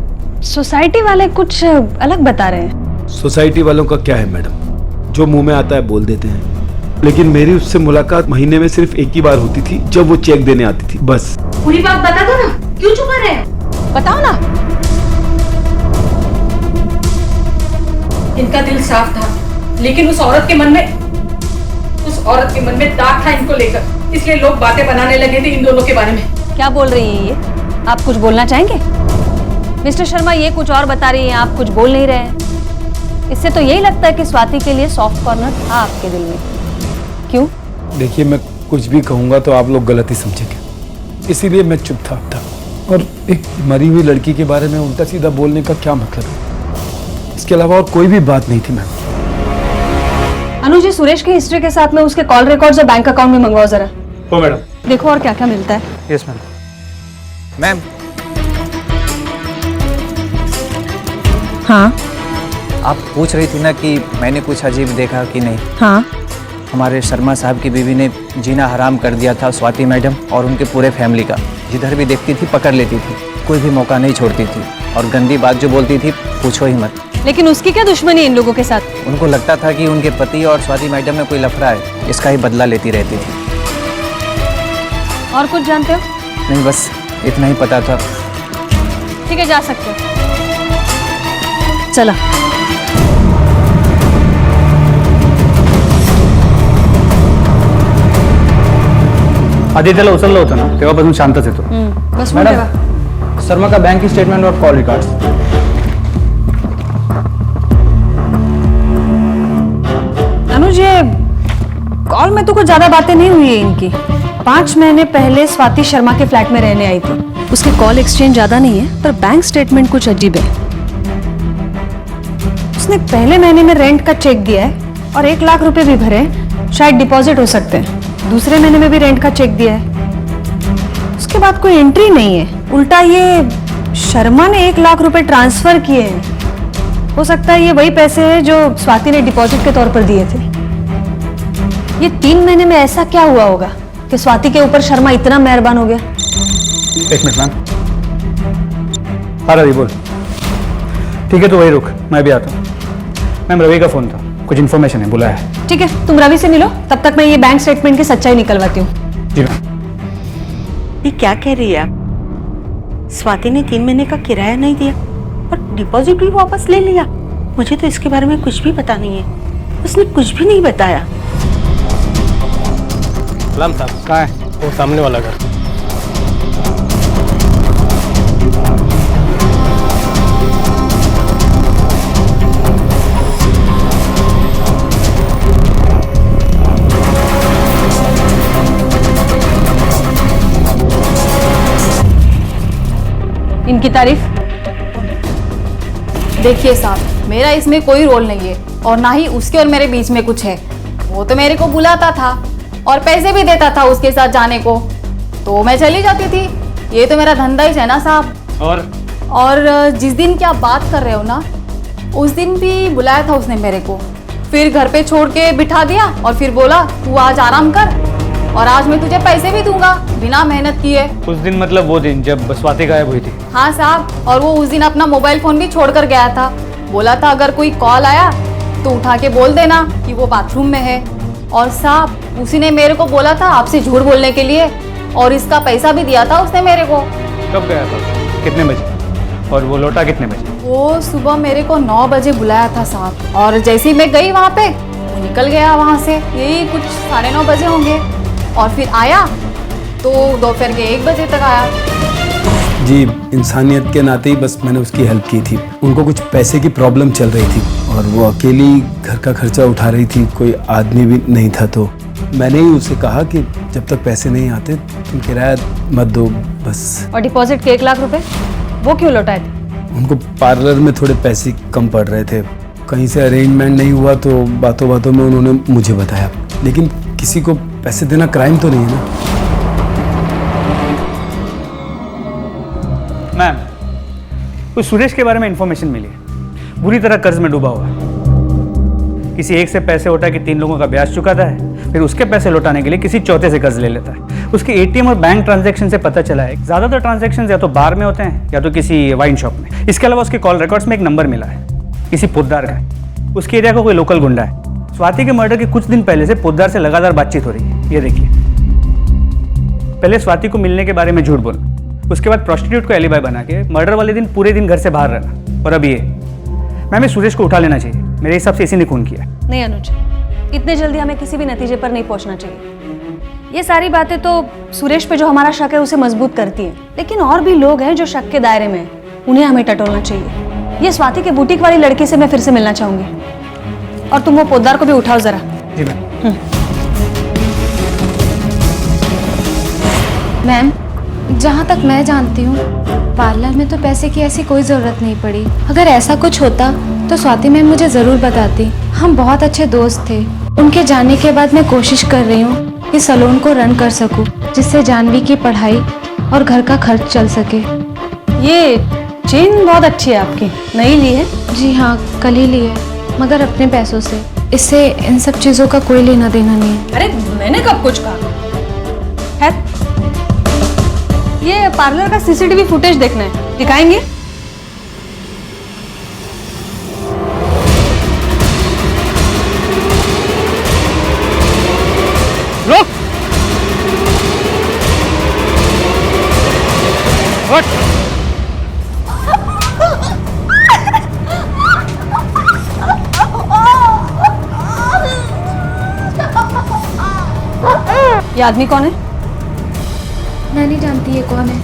S15: सोसाइटी वाले कुछ अलग बता रहे हैं।
S22: सोसाइटी वालों का क्या है मैडम, जो मुंह में आता है बोल देते हैं। लेकिन मेरी उससे मुलाकात महीने में सिर्फ एक ही बार होती थी, जब वो चेक देने आती थी, बस।
S15: पूरी बात बता दो ना, क्यों छुपा रहे हैं? बताओ ना।
S11: इनका दिल साफ था लेकिन उस औरत के मन में दाग था इनको लेकर, इसलिए लोग बातें बनाने लगे थे इन दोनों के बारे में।
S15: क्या बोल रही है ये? आप कुछ बोलना चाहेंगे? मिस्टर शर्मा ये कुछ और बता रही हैं, आप कुछ बोल नहीं रहे हैं। इससे तो यही लगता है कि स्वाति के लिए सॉफ्ट कॉर्नर था आपके दिल में। क्यों?
S22: देखिए, मैं कुछ भी कहूंगा तो आप लोग गलत ही समझेंगे, इसीलिए मैं चुप था। और एक मरी हुई लड़की के बारे में उल्टा सीधा बोलने का क्या मतलब है? इसके अलावा और कोई भी बात नहीं थी मैम।
S15: अनुज, जी सुरेश की हिस्ट्री के साथ में उसके कॉल रिकॉर्ड्स और बैंक अकाउंट में मंगवाओ जरा।
S10: ओ मैडम।
S15: देखो और क्या क्या मिलता है।
S10: Yes ma'am.
S14: मैम।
S15: हाँ।
S14: आप पूछ रही थी ना कि मैंने कुछ अजीब देखा कि नहीं।
S15: हाँ।
S14: हमारे शर्मा साहब की बीवी ने जीना हराम कर दिया था स्वाति मैडम और उनके पूरे फैमिली का। जिधर भी देखती थी पकड़ लेती थी, कोई भी मौका नहीं छोड़ती थी और गंदी बात जो बोलती थी पूछो ही मत।
S15: लेकिन उसकी क्या दुश्मनी इन लोगों के साथ?
S14: उनको लगता था कि उनके पति और स्वाति मैडम में कोई लफड़ा है, इसका ही बदला लेती रहती थी।
S15: और कुछ जानते हो?
S14: नहीं, बस इतना ही पता था।
S15: ठीक है, जा सकते हो। चला।
S10: आदित्यला उचललं होतं ना तेव्हापासून शांतच येतो।
S15: बस
S10: मॅडम, शर्मा का बैंक स्टेटमेंट और कॉल रिकॉर्ड्स।
S15: अनुज, ये कॉल में तो कुछ ज्यादा बातें नहीं हुई है इनकी। 5 महीने पहले स्वाति शर्मा के फ्लैट में रहने आई थी। उसके कॉल एक्सचेंज ज्यादा नहीं है पर बैंक स्टेटमेंट कुछ अजीब है। उसने पहले महीने में रेंट का चेक दिया है और 1 लाख रुपए भी भरे, शायद डिपॉजिट हो सकते हैं। दूसरे महीने में भी रेंट का चेक दिया है। उसके बाद कोई एंट्री नहीं है। उल्टा ये शर्मा ने 1 लाख रुपए ट्रांसफर किए हैं। हो सकता है ये वही पैसे हैं जो स्वाति ने डिपॉजिट के तौर पर दिए थे। ये 3 महीने में ऐसा क्या हुआ होगा कि स्वाति के ऊपर शर्मा इतना मेहरबान हो गया?
S10: एक मिनट मैम। हाँ रवि बोल। ठीक है तो वही रुक, मैं भी आता हूँ। मैम रवि का फोन था, कुछ इन्फॉर्मेशन है, बुलाया है।
S15: ठीक है, तुम रवि से मिलो, तब तक मैं ये बैंक स्टेटमेंट की सच्चाई निकलवाती हूँ।
S10: जी मैम।
S21: ये क्या कह रही है आप? स्वाति ने 3 महीने का किराया नहीं दिया और डिपॉजिट भी वापस ले लिया। मुझे तो इसके बारे में कुछ भी पता नहीं है, उसने कुछ भी नहीं बताया।
S12: सलाम साहब, कहाँ है? वो सामने वाला घर।
S15: इनकी तारीफ।
S11: देखिए साहब, मेरा इसमें कोई रोल नहीं है और ना ही उसके और मेरे बीच में कुछ है। वो तो मेरे को बुलाता था और पैसे भी देता था उसके साथ जाने को, तो मैं चली जाती थी। ये तो मेरा धंधा ही है ना साहब। और जिस दिन की आप बात कर रहे हो ना, उस दिन भी बुलाया था उसने मेरे को, फिर घर पे छोड़ के बिठा दिया और फिर बोला तू आज आराम कर और आज मैं तुझे पैसे भी दूंगा बिना मेहनत किए।
S10: उस दिन मतलब वो दिन जब स्वाति गायब हुई थी?
S11: हाँ साहब, और वो उस दिन अपना मोबाइल फोन भी छोड़ कर गया था। बोला था अगर कोई कॉल आया तो उठा के बोल देना कि वो बाथरूम में है। और साहब उसी ने मेरे को बोला था आपसे झूठ बोलने के लिए, और इसका पैसा भी दिया था उसने मेरे को।
S10: कब गया था? कितने बजे? और वो लौटा कितने बजे?
S11: वो सुबह मेरे को 9 बजे बुलाया था साहब, और जैसे ही मैं गई वहाँ पे वो निकल गया वहाँ से। यही कुछ 9:30 बजे होंगे, और फिर आया तो दोपहर के 1 बजे तक आया।
S22: जी, इंसानियत के नाते ही बस मैंने उसकी हेल्प की थी। उनको कुछ पैसे की प्रॉब्लम चल रही थी और वो अकेली घर का खर्चा उठा रही थी, कोई आदमी भी नहीं था। तो मैंने ही उसे कहा कि जब तक पैसे नहीं आते तुम किराया मत दो बस।
S15: और डिपॉजिट के 1 लाख रुपए वो क्यों लौटाए थे?
S22: उनको पार्लर में थोड़े पैसे कम पड़ रहे थे, कहीं से अरेंजमेंट नहीं हुआ तो बातों बातों में उन्होंने मुझे बताया। लेकिन किसी को पैसे देना क्राइम तो नहीं है ना।
S10: मैम, उस सुरेश के बारे में इंफॉर्मेशन मिली है, बुरी तरह कर्ज में डूबा हुआ है। किसी एक से पैसे उठा के 3 लोगों का ब्याज चुकाता है, फिर उसके पैसे लौटाने के लिए किसी चौथे से कर्ज ले लेता है। उसके एटीएम और बैंक ट्रांजैक्शन से पता चला है ज्यादातर ट्रांजैक्शन या तो बार में होते हैं या तो किसी वाइन शॉप में। इसके अलावा उसके कॉल रिकॉर्ड्स में एक नंबर मिला है, किसी पोद्दार का है। उसके एरिया का कोई लोकल गुंडा है। स्वाति के मर्डर के कुछ दिन पहले से पोद्दार से लगातार बातचीत हो रही है। ये देखिए, पहले स्वाति को मिलने के बारे में झूठ बोलना, उसके बाद प्रोस्टिट्यूट को एलिबाई बना के मर्डर वाले दिन पूरे दिन घर से बाहर रहना, और अब ये। मैम, सुरेश को उठा लेना चाहिए, मेरे हिसाब से इसी ने खून किया।
S15: नहीं अनुज, इतने जल्दी हमें किसी भी नतीजे पर नहीं पहुंचना चाहिए। ये सारी बातें तो सुरेश पे जो हमारा शक है उसे मजबूत करती है, लेकिन और भी लोग हैं जो शक के दायरे में हैं, उन्हें हमें टटोलना चाहिए। ये स्वाति के बुटीक वाली लड़की से मैं फिर से मिलना चाहूंगी, और तुम वो पोद्दार को भी उठाओ जरा।
S10: जी मैम।
S23: मैम, जहाँ तक मैं जानती हूँ पार्लर में तो पैसे की ऐसी कोई ज़रूरत नहीं पड़ी। अगर ऐसा कुछ होता तो स्वाति मैम मुझे ज़रूर बताती। हम बहुत अच्छे दोस्त थे। उनके जाने के बाद मैं कोशिश कर रही हूँ कि सैलून को रन कर सकूँ, जिससे जानवी की पढ़ाई और घर का खर्च चल सके।
S15: ये चेन बहुत अच्छी है आपकी, नई ली है?
S23: जी हाँ, कल ही ली है, मगर अपने पैसों से। इससे इन सब चीज़ों का कोई लेना देना नहीं है।
S15: अरे मैंने कब कुछ कहा है? ये पार्लर का सीसीटीवी फुटेज देखना है, दिखाएंगे?
S10: रुक!
S15: ये आदमी कौन है?
S23: मैं नहीं जानती ये कौन है।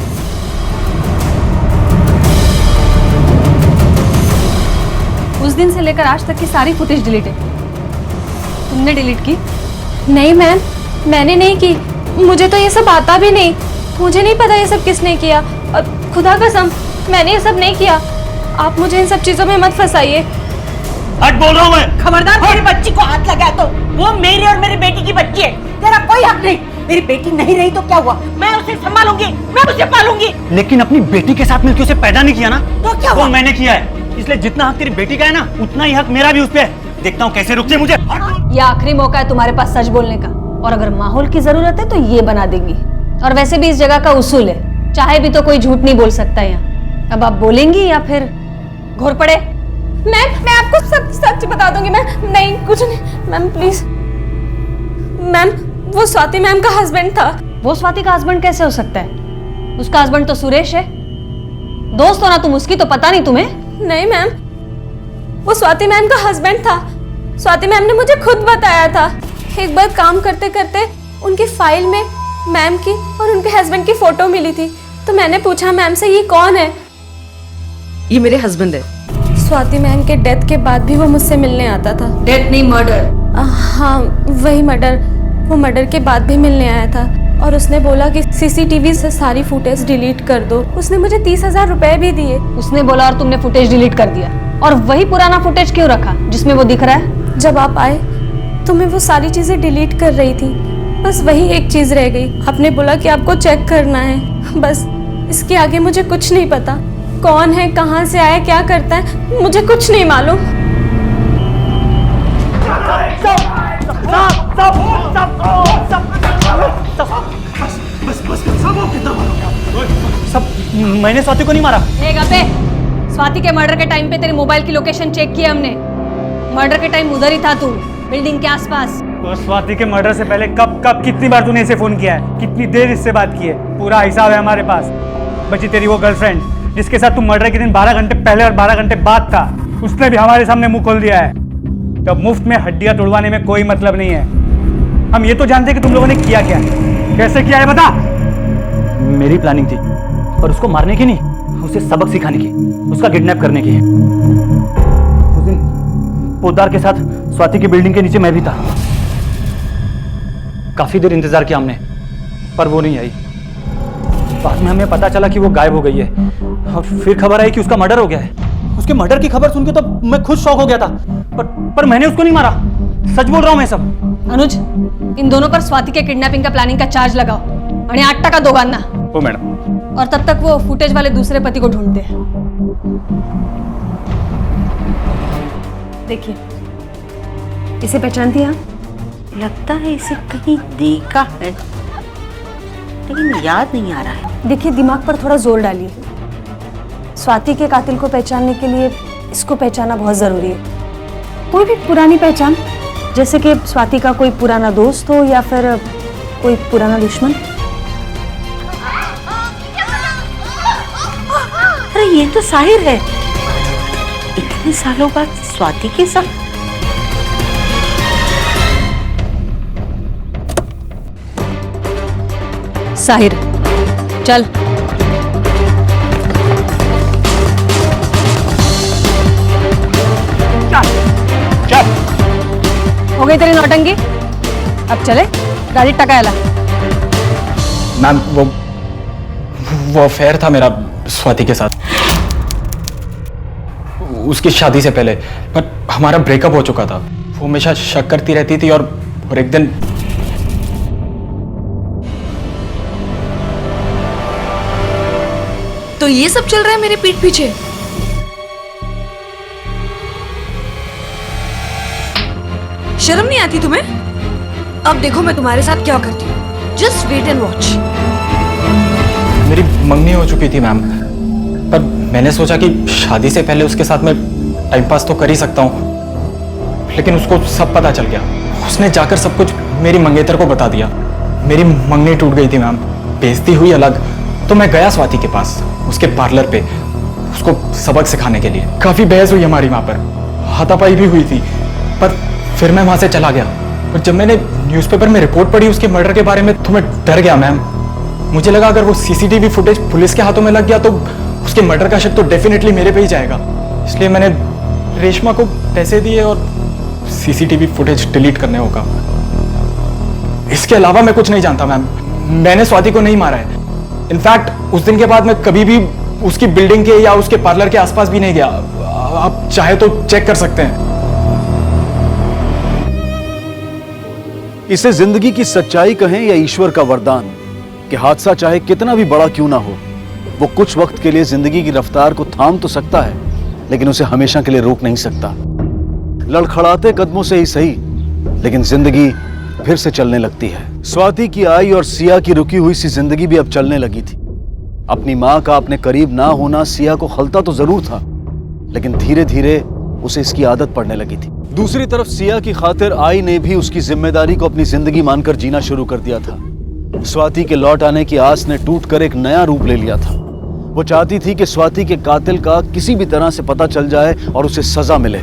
S15: उस दिन से लेकर आज तक की सारी फुटेज डिलीट है। तुमने डिलीट की?
S23: नहीं मैम, मैंने नहीं की। मुझे तो ये सब आता भी नहीं। मुझे नहीं पता ये सब किसने किया। खुदा कसम, मैंने ये सब नहीं किया। आप मुझे इन सब चीजों में मत फंसाइए।
S21: हट बोल रहा हूँ मैं। खबरदार, मेरी बच्ची को हाथ लगाया तो वो मेरी और मेरी बेटी की बच्ची है, तेरा कोई हक नहीं। मेरी बेटी नहीं रही तो क्या हुआ? मैं उसे संभालूंगी, मैं उसे पालूंगी।
S12: लेकिन अपनी बेटी के साथ मिलकर उसे पैदा नहीं किया ना,
S21: तो क्या हुआ?
S12: मैंने किया है, इसलिए जितना हक तेरी बेटी का है ना, उतना ही हक मेरा भी उस पे है। देखता हूँ कैसे रुकते मुझे।
S15: ये आखिरी मौका है तुम्हारे पास सच बोलने का, और अगर माहौल की जरूरत है तो ये बना देंगी। और वैसे भी इस जगह का उसूल है, चाहे भी तो कोई झूठ नहीं बोल सकता यहाँ। अब आप बोलेंगी या फिर घोर पड़े?
S9: मैं आपको सब सच बता दूंगी। नहीं कुछ नहीं मैम, प्लीज। मैम वो स्वाति मैम का हस्बैंड था।
S15: वो स्वाति का हस्बैंड कैसे हो सकता है? उसका हस्बैंड तो सुरेश है। दोस्त हो ना तुम उसकी, तो पता नहीं तुम्हें?
S9: नहीं मैम, वो स्वाति मैम का हस्बैंड था। स्वाति मैम ने मुझे खुद बताया था। एक बार काम करते करते उनकी फाइल में मैम की और उनके हस्बैंड की फोटो मिली थी, तो मैंने पूछा मैम से ये कौन है?
S20: ये मेरे हस्बैंड है।
S9: स्वाति मैम के डेथ के बाद भी वो मुझसे मिलने आता था।
S15: डेथ नहीं, मर्डर।
S9: हाँ वही मर्डर। वो मर्डर के बाद भी मिलने आया था और उसने बोला कि सीसीटीवी से सारी फुटेज डिलीट कर दो। उसने मुझे 30,000 रुपए भी दिए।
S15: उसने बोला और तुमने फुटेज डिलीट कर दिया? और वही पुराना फुटेज क्यों रखा जिसमें वो दिख रहा है?
S9: जब आप आए तो मैं वो सारी चीजें डिलीट कर रही थी, बस वही एक चीज रह गई। आपने बोला कि आपको चेक करना है, बस इसके आगे मुझे कुछ नहीं पता। कौन है, कहाँ से आया, क्या करता है, मुझे कुछ नहीं मालूम।
S10: सब मैंने स्वाति को नहीं मारा।
S15: स्वाति के मर्डर के टाइम पे तेरे मोबाइल की लोकेशन चेक की हमने। मर्डर के टाइम उधर ही था तू, बिल्डिंग के आसपास।
S10: और स्वाति के मर्डर से पहले कब कितनी बार तूने इसे फोन किया है, कितनी देर इससे बात की है, पूरा हिसाब है हमारे पास। बची तेरी वो गर्लफ्रेंड जिसके साथ तुम मर्डर के दिन 12 घंटे पहले और 12 घंटे बाद था, उसने भी हमारे सामने मुंह खोल दिया है। तब मुफ्त में हड्डियां तोड़वाने में कोई मतलब नहीं है। हम ये तो जानते हैं कि तुम लोगों ने किया क्या, कैसे किया है बता। मेरी प्लानिंग थी, पर उसको मारने की नहीं, उसे सबक सिखाने की, उसका किडनैप करने की। उस दिन पोद्दार के साथ स्वाति की बिल्डिंग के नीचे मैं भी था। काफी देर इंतजार किया हमने, पर वो नहीं आई। बाद में हमें पता चला कि वो गायब हो गई है, और फिर खबर आई कि उसका मर्डर हो गया है। उसके मर्डर की खबर सुनकर तो मैं खुद शॉक हो गया था, पर मैंने उसको नहीं मारा। सच बोल रहा हूं मैं सब।
S15: अनुज, इन दोनों पर स्वाति के किडनैपिंग का प्लानिंग का चार्ज लगाओ आणि 8 टका दोघांना।
S10: ओ मैडम।
S15: और तब तक वो फुटेज वाले दूसरे पति को ढूंढते हैं।
S20: देखिए, इसे पहचानती हैं? लगता है इसे कहीं देखा है, लेकिन याद नहीं आ रहा है।
S15: देखिए, दिमाग पर थोड़ा जोर डालिए। स्वाति के कातिल को पहचानने के लिए इसको पहचानना बहुत जरूरी है। कोई भी पुरानी पहचान, जैसे कि स्वाति का कोई पुराना दोस्त हो या फिर कोई पुराना दुश्मन।
S20: अरे ये तो साहिर है, इतने सालों बाद स्वाति के साथ।
S15: साहिर, चल।
S10: चल।
S15: हो गई तेरी नौटंकी, अब चले। गाड़ी टकायला।
S16: मैम, वो अफेयर था मेरा स्वाति के साथ, उसकी शादी से पहले। पर हमारा ब्रेकअप हो चुका था। वो हमेशा शक करती रहती थी, और एक दिन
S19: तो ये सब चल रहा है मेरे पीठ पीछे। शर्म नहीं आती तुम्हें? अब देखो मैं तुम्हारे साथ क्या करती हूँ। Just wait and watch.
S16: मेरी मंगनी हो चुकी थी मैम, पर मैंने सोचा कि शादी से पहले उसके साथ मैं टाइम पास तो कर ही सकता हूँ। लेकिन उसको सब पता चल गया। उसने जाकर सब कुछ मेरी मंगेतर को बता दिया। मेरी मंगनी टूट गई थी मैम, बेइज्जती हुई अलग। तो मैं गया स्वाति के पास, उसके पार्लर पे, उसको सबक सिखाने के लिए। काफी बहस हुई हमारी वहां पर, हाथापाई भी हुई थी, पर फिर मैं वहां से चला गया। पर जब मैंने न्यूज़पेपर में रिपोर्ट पढ़ी उसके मर्डर के बारे में, तो मैं डर गया मैम। मुझे लगा अगर वो सीसीटीवी फुटेज पुलिस के हाथों में लग गया तो उसके मर्डर का शक तो डेफिनेटली मेरे पे ही जाएगा। इसलिए मैंने रेशमा को पैसे दिए और सीसीटीवी फुटेज डिलीट करने होगा। इसके अलावा मैं कुछ नहीं जानता मैम। मैंने स्वाति को नहीं मारा है। इनफैक्ट उस दिन के बाद मैं कभी भी उसकी बिल्डिंग के या उसके पार्लर के आसपास भी नहीं गया। आप चाहे तो चेक कर सकते हैं।
S5: इसे जिंदगी की सच्चाई कहें या ईश्वर का वरदान कि हादसा चाहे कितना भी बड़ा क्यों ना हो, वो कुछ वक्त के लिए जिंदगी की रफ्तार को थाम तो सकता है, लेकिन उसे हमेशा के लिए रोक नहीं सकता। लड़खड़ाते कदमों से ही सही, लेकिन जिंदगी फिर से चलने लगती है। स्वाति की आई और सिया की रुकी हुई सी जिंदगी भी अब चलने लगी थी। अपनी माँ का अपने करीब ना होना सिया को खलता तो जरूर था, लेकिन धीरे धीरे उसे इसकी आदत पड़ने लगी थी। दूसरी तरफ सिया की खातिर आई ने भी उसकी जिम्मेदारी को अपनी जिंदगी मानकर जीना शुरू कर दिया था। स्वाति के लौट आने की आस ने टूटकर एक नया रूप ले लिया था। वो चाहती थी कि स्वाति के कातिल का किसी भी तरह से पता चल जाए और उसे सजा मिले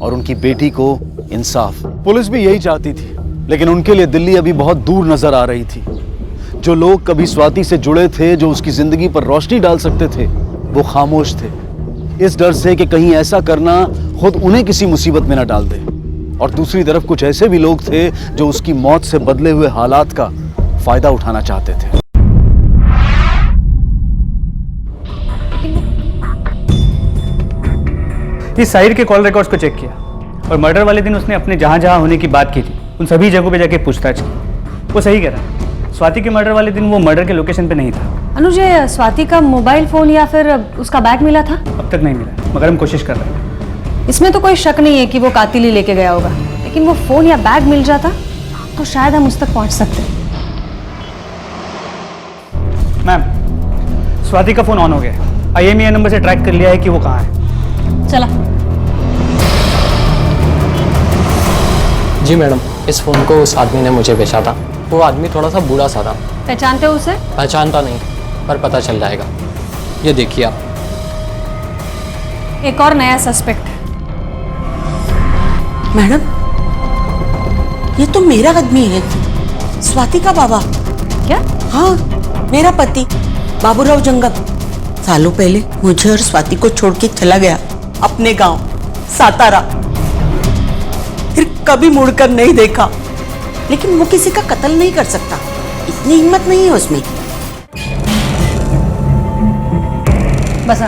S5: और उनकी बेटी को इंसाफ। पुलिस भी यही चाहती थी, लेकिन उनके लिए दिल्ली अभी बहुत दूर नजर आ रही थी। जो लोग कभी स्वाति से जुड़े थे, जो उसकी जिंदगी पर रोशनी डाल सकते थे, वो खामोश थे, इस डर से कि कहीं ऐसा करना खुद उन्हें किसी मुसीबत में न डाल दे। और दूसरी तरफ कुछ ऐसे भी लोग थे जो उसकी मौत से बदले हुए हालात का फायदा उठाना चाहते थे।
S10: इस साहिर के कॉल रिकॉर्ड्स को चेक किया और मर्डर वाले दिन उसने अपने जहां जहां होने की बात की थी उन सभी जगहों पे जाके पूछताछ की। वो सही कह रहा है, स्वाति के मर्डर वाले दिन वो मर्डर के लोकेशन पे नहीं था।
S15: अनुज, ये स्वाति का मोबाइल फोन या फिर उसका बैग मिला था?
S10: अब तक नहीं मिला, मगर हम कोशिश कर रहे हैं।
S15: इसमें तो कोई शक नहीं है कि वो कातिल ही लेके गया होगा, लेकिन वो फोन या बैग मिल जाता तो शायद हम उस तक पहुंच सकते।
S10: मैम, स्वाति का फोन ऑन हो गया। IMEI नंबर से ट्रैक कर लिया है कि वो कहाँ है।
S15: चला।
S16: जी मैडम, इस फ़ोन को उस आदमी ने मुझे बेचा था। वो आदमी थोड़ा सा बूढ़ा सा था।
S15: पहचानते हो उसे?
S16: पहचानता नहीं, पर पता चल जाएगा। ये देखिए आप।
S15: एक और नया सस्पेक्ट।
S21: मैडम, ये तो मेरा आदमी है, स्वाति का बाबा।
S15: क्या?
S21: हाँ, मेरा पति बाबूराव जंगम सालों पहले मुझे और स्वाति को छोड़ के चला गया अपने गांव सातारा। फिर कभी मुड़कर नहीं देखा, लेकिन वो किसी का कत्ल नहीं कर सकता, इतनी हिम्मत नहीं है उसमें।
S15: बसा।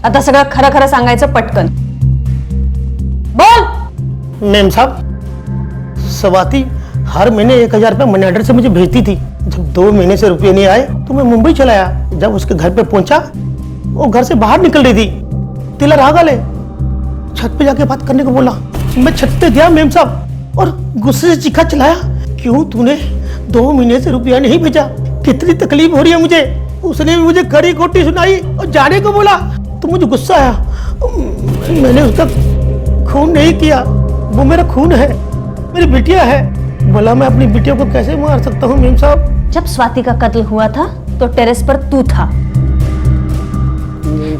S15: आता सगळं खरं खरं सांगायचं पटकन। बोल।
S8: मैम साहब, स्वाति हर महीने 1000 रुपये मनी ऑर्डर से मुझे भेजती थी। जब 2 महीने से रुपये नहीं आए तो मैं मुंबई चला आया। जब उसके घर पे पहुंचा, वो घर से बाहर निकल रही थी, तिलर आ गए। छत पे जाके बात करने को बोला। मैं छत पे गया मैम साहब और गुस्से से चीखा चिल्लाया, क्यों तूने 2 महीने से रुपया नहीं भेजा? कितनी तकलीफ हो रही है मुझे। उसने भी मुझे कड़ी कोटी सुनाई और जाने को बोला तो मुझे गुस्सा आया। मैंने उसका खून नहीं किया, वो मेरा खून है, मेरी बिटिया है। बोला मैं अपनी बिटिया को कैसे मार सकता हूँ मैम साहब?
S15: जब स्वाति का कत्ल हुआ था तो टेरेस पर तू था।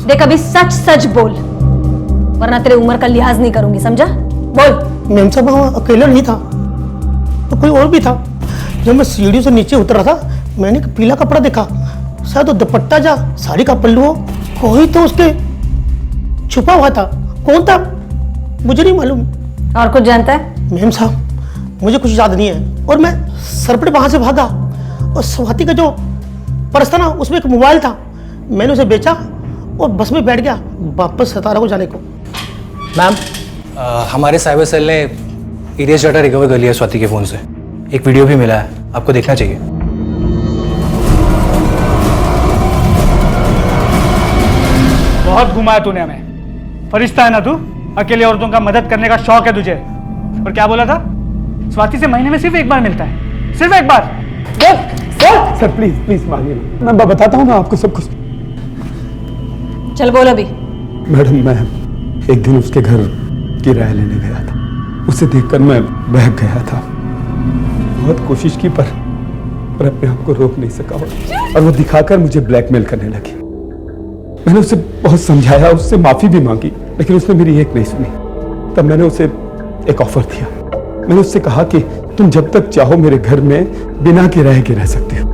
S15: देख, अभी सच सच बोल, वरना तेरे उम्र का लिहाज नहीं करूंगी, समझा? बोल।
S8: मैम साहब, वहाँ अकेला नहीं था, तो कोई और भी था। जब मैं सीढ़ी से नीचे उतरा था, मैंने एक पीला कपड़ा देखा, शायद वो दुपट्टा जा साड़ी का पल्लू हो। कोई तो उसके छुपा हुआ था। कौन था मुझे नहीं मालूम।
S15: और कुछ जानता है?
S8: मैम साहब, मुझे कुछ याद नहीं है। और मैं सरपट वहां से भागा और स्वाति का जो पर्स था ना, उसमें एक मोबाइल था। मैंने उसे बेचा और बस में बैठ गया वापस सतारा को जाने को।
S10: मैम,
S14: हमारे साइबर सेल ने इरेज डाटा रिकवर कर लिया स्वाति के फ़ोन से। एक वीडियो भी मिला है, आपको देखना चाहिए।
S10: बहुत घुमाया तूने हमें। फरिश्ता है ना तू? अकेले औरतों का मदद करने का शौक है तुझे। और क्या बोला था? स्वाति से महीने में सिर्फ एक बार मिलता है, सिर्फ एक बार।
S22: सर प्लीज प्लीज मानिए, मैं बताता हूँ ना आपको सब कुछ।
S15: चल बोल अभी।
S22: मैडम, मैं एक दिन उसके घर किराया लेने गया था। उसे देखकर मैं बहक गया था। बहुत कोशिश की पर अपने आप को रोक नहीं सका और वो दिखाकर मुझे ब्लैकमेल करने लगी। मैंने उसे बहुत समझाया, उससे माफी भी मांगी, लेकिन उसने मेरी एक नहीं सुनी। तब मैंने उसे एक ऑफर दिया। मैंने उससे कहा कि तुम जब तक चाहो मेरे घर में बिना किराए के रह सकते हो।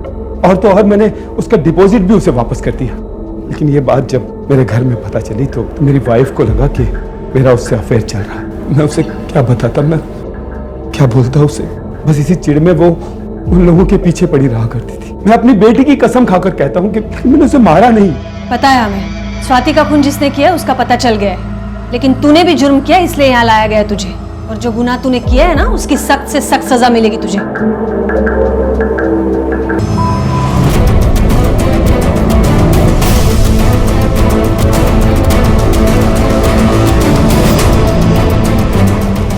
S22: और तो और मैंने उसका डिपॉजिट भी उसे वापस कर दिया। लेकिन ये बात जब मेरे घर में पता चली तो मेरी वाइफ को लगा कि मेरा उससे अफेयर चल रहा है। मैं उसे क्या बताता, मैं क्या बोलता उसे? बस इसी चिढ़ में वो उन लोगों के पीछे पड़ी रहा करती थी। मैं अपनी बेटी की कसम खाकर कहता हूँ कि मैंने उसे मारा नहीं।
S15: पता है हमें, स्वाति का खून जिसने किया उसका पता चल गया है, लेकिन तूने भी जुर्म किया, इसलिए यहाँ लाया गया तुझे। और जो गुनाह तूने किया है ना, उसकी सख्त से सख्त सजा मिलेगी तुझे।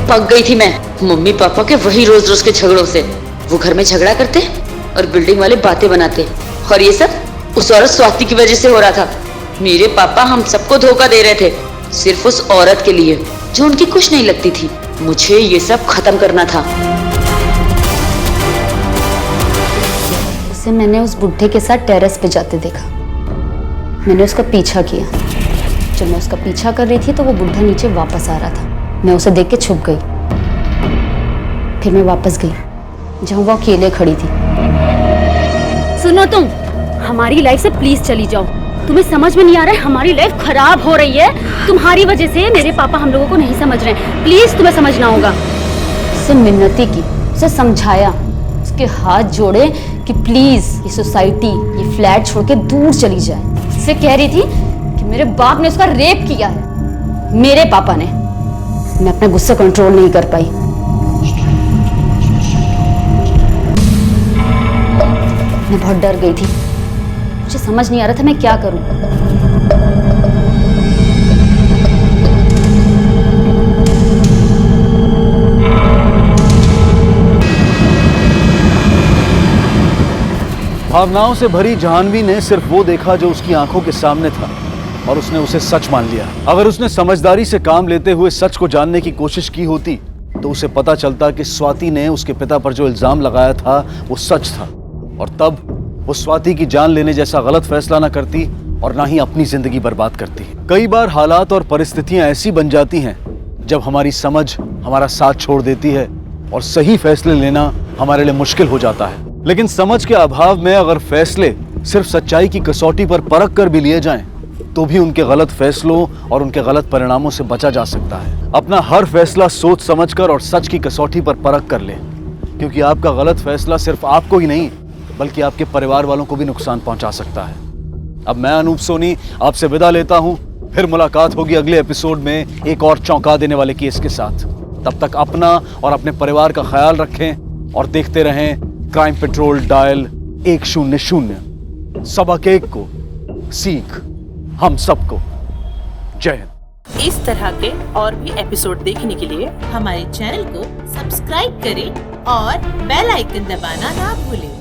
S20: पक गई थी मैं मम्मी पापा के वही रोज रोज के झगड़ों से। वो घर में झगड़ा करते और बिल्डिंग वाले बातें बनाते, और ये सब उस औरत स्वाति की वजह से हो रहा था। मेरे पापा हम सबको धोखा दे रहे थे सिर्फ उस औरत के लिए जो उनकी कुछ नहीं लगती थी। मुझे ये सब खत्म करना था। उसे मैंने उस बुढ़े के साथ टेरेस पे जाते देखा। मैंने उसका पीछा किया। जब मैं उसका पीछा कर रही थी तो वो बुढ़ा नीचे वापस आ रहा था। मैं उसे देख के छुप गई। फिर मैं वापस गई जहां वो अकेले खड़ी थी।
S3: सुनो तुम, हमारी लाइफ से प्लीज चली जाओ। तुम्हें समझ में नहीं आ रहा है, हमारी लाइफ खराब हो रही है। तुम्हारी वजह से मेरे पापा हम लोगों को नहीं समझ रहे हैं। प्लीज तुम्हें समझना होगा।
S20: उसे मिन्नती की, उसे समझाया, उसके हाथ जोड़े कि प्लीज ये सोसाइटी, ये फ्लैट छोड़ के दूर चली जाए। उससे कह रही थी कि मेरे बाप ने उसका रेप किया है, मेरे पापा ने। मैं अपना गुस्सा कंट्रोल नहीं कर पाई। मैं बहुत डर गई थी। मुझे समझ नहीं आ रहा था मैं क्या करूं।
S5: भावनाओं से भरी जाह्नवी ने सिर्फ वो देखा जो उसकी आंखों के सामने था, और उसने उसे सच मान लिया। अगर उसने समझदारी से काम लेते हुए सच को जानने की कोशिश की होती तो उसे पता चलता कि स्वाति ने उसके पिता पर जो इल्जाम लगाया था वो सच था, और तब वो स्वाति की जान लेने जैसा गलत फैसला ना करती और ना ही अपनी जिंदगी बर्बाद करती। कई बार हालात और परिस्थितियां ऐसी बन जाती हैं जब हमारी समझ हमारा साथ छोड़ देती है और सही फैसले लेना हमारे लिए मुश्किल हो जाता है। लेकिन समझ के अभाव में अगर फैसले सिर्फ सच्चाई की कसौटी पर परख कर भी लिए जाएं, तो भी उनके गलत फैसलों और उनके गलत परिणामों से बचा जा सकता है। अपना हर फैसला सोच समझकर और सच की कसौटी पर परख कर लें, क्योंकि आपका गलत फैसला सिर्फ आपको ही नहीं बल्कि आपके परिवार वालों को भी नुकसान पहुंचा सकता है। अब मैं अनूप सोनी आपसे विदा लेता हूं। फिर मुलाकात होगी अगले एपिसोड में एक और चौंका देने वाले केस के साथ। तब तक अपना और अपने परिवार का ख्याल रखें और देखते रहें क्राइम पेट्रोल डायल 100। सबक एक को सीख हम सबको। जय हिंद।
S17: इस तरह के और भी एपिसोड देखने के लिए हमारे चैनल को सब्सक्राइब करें और बेल आइकन दबाना ना भूलें।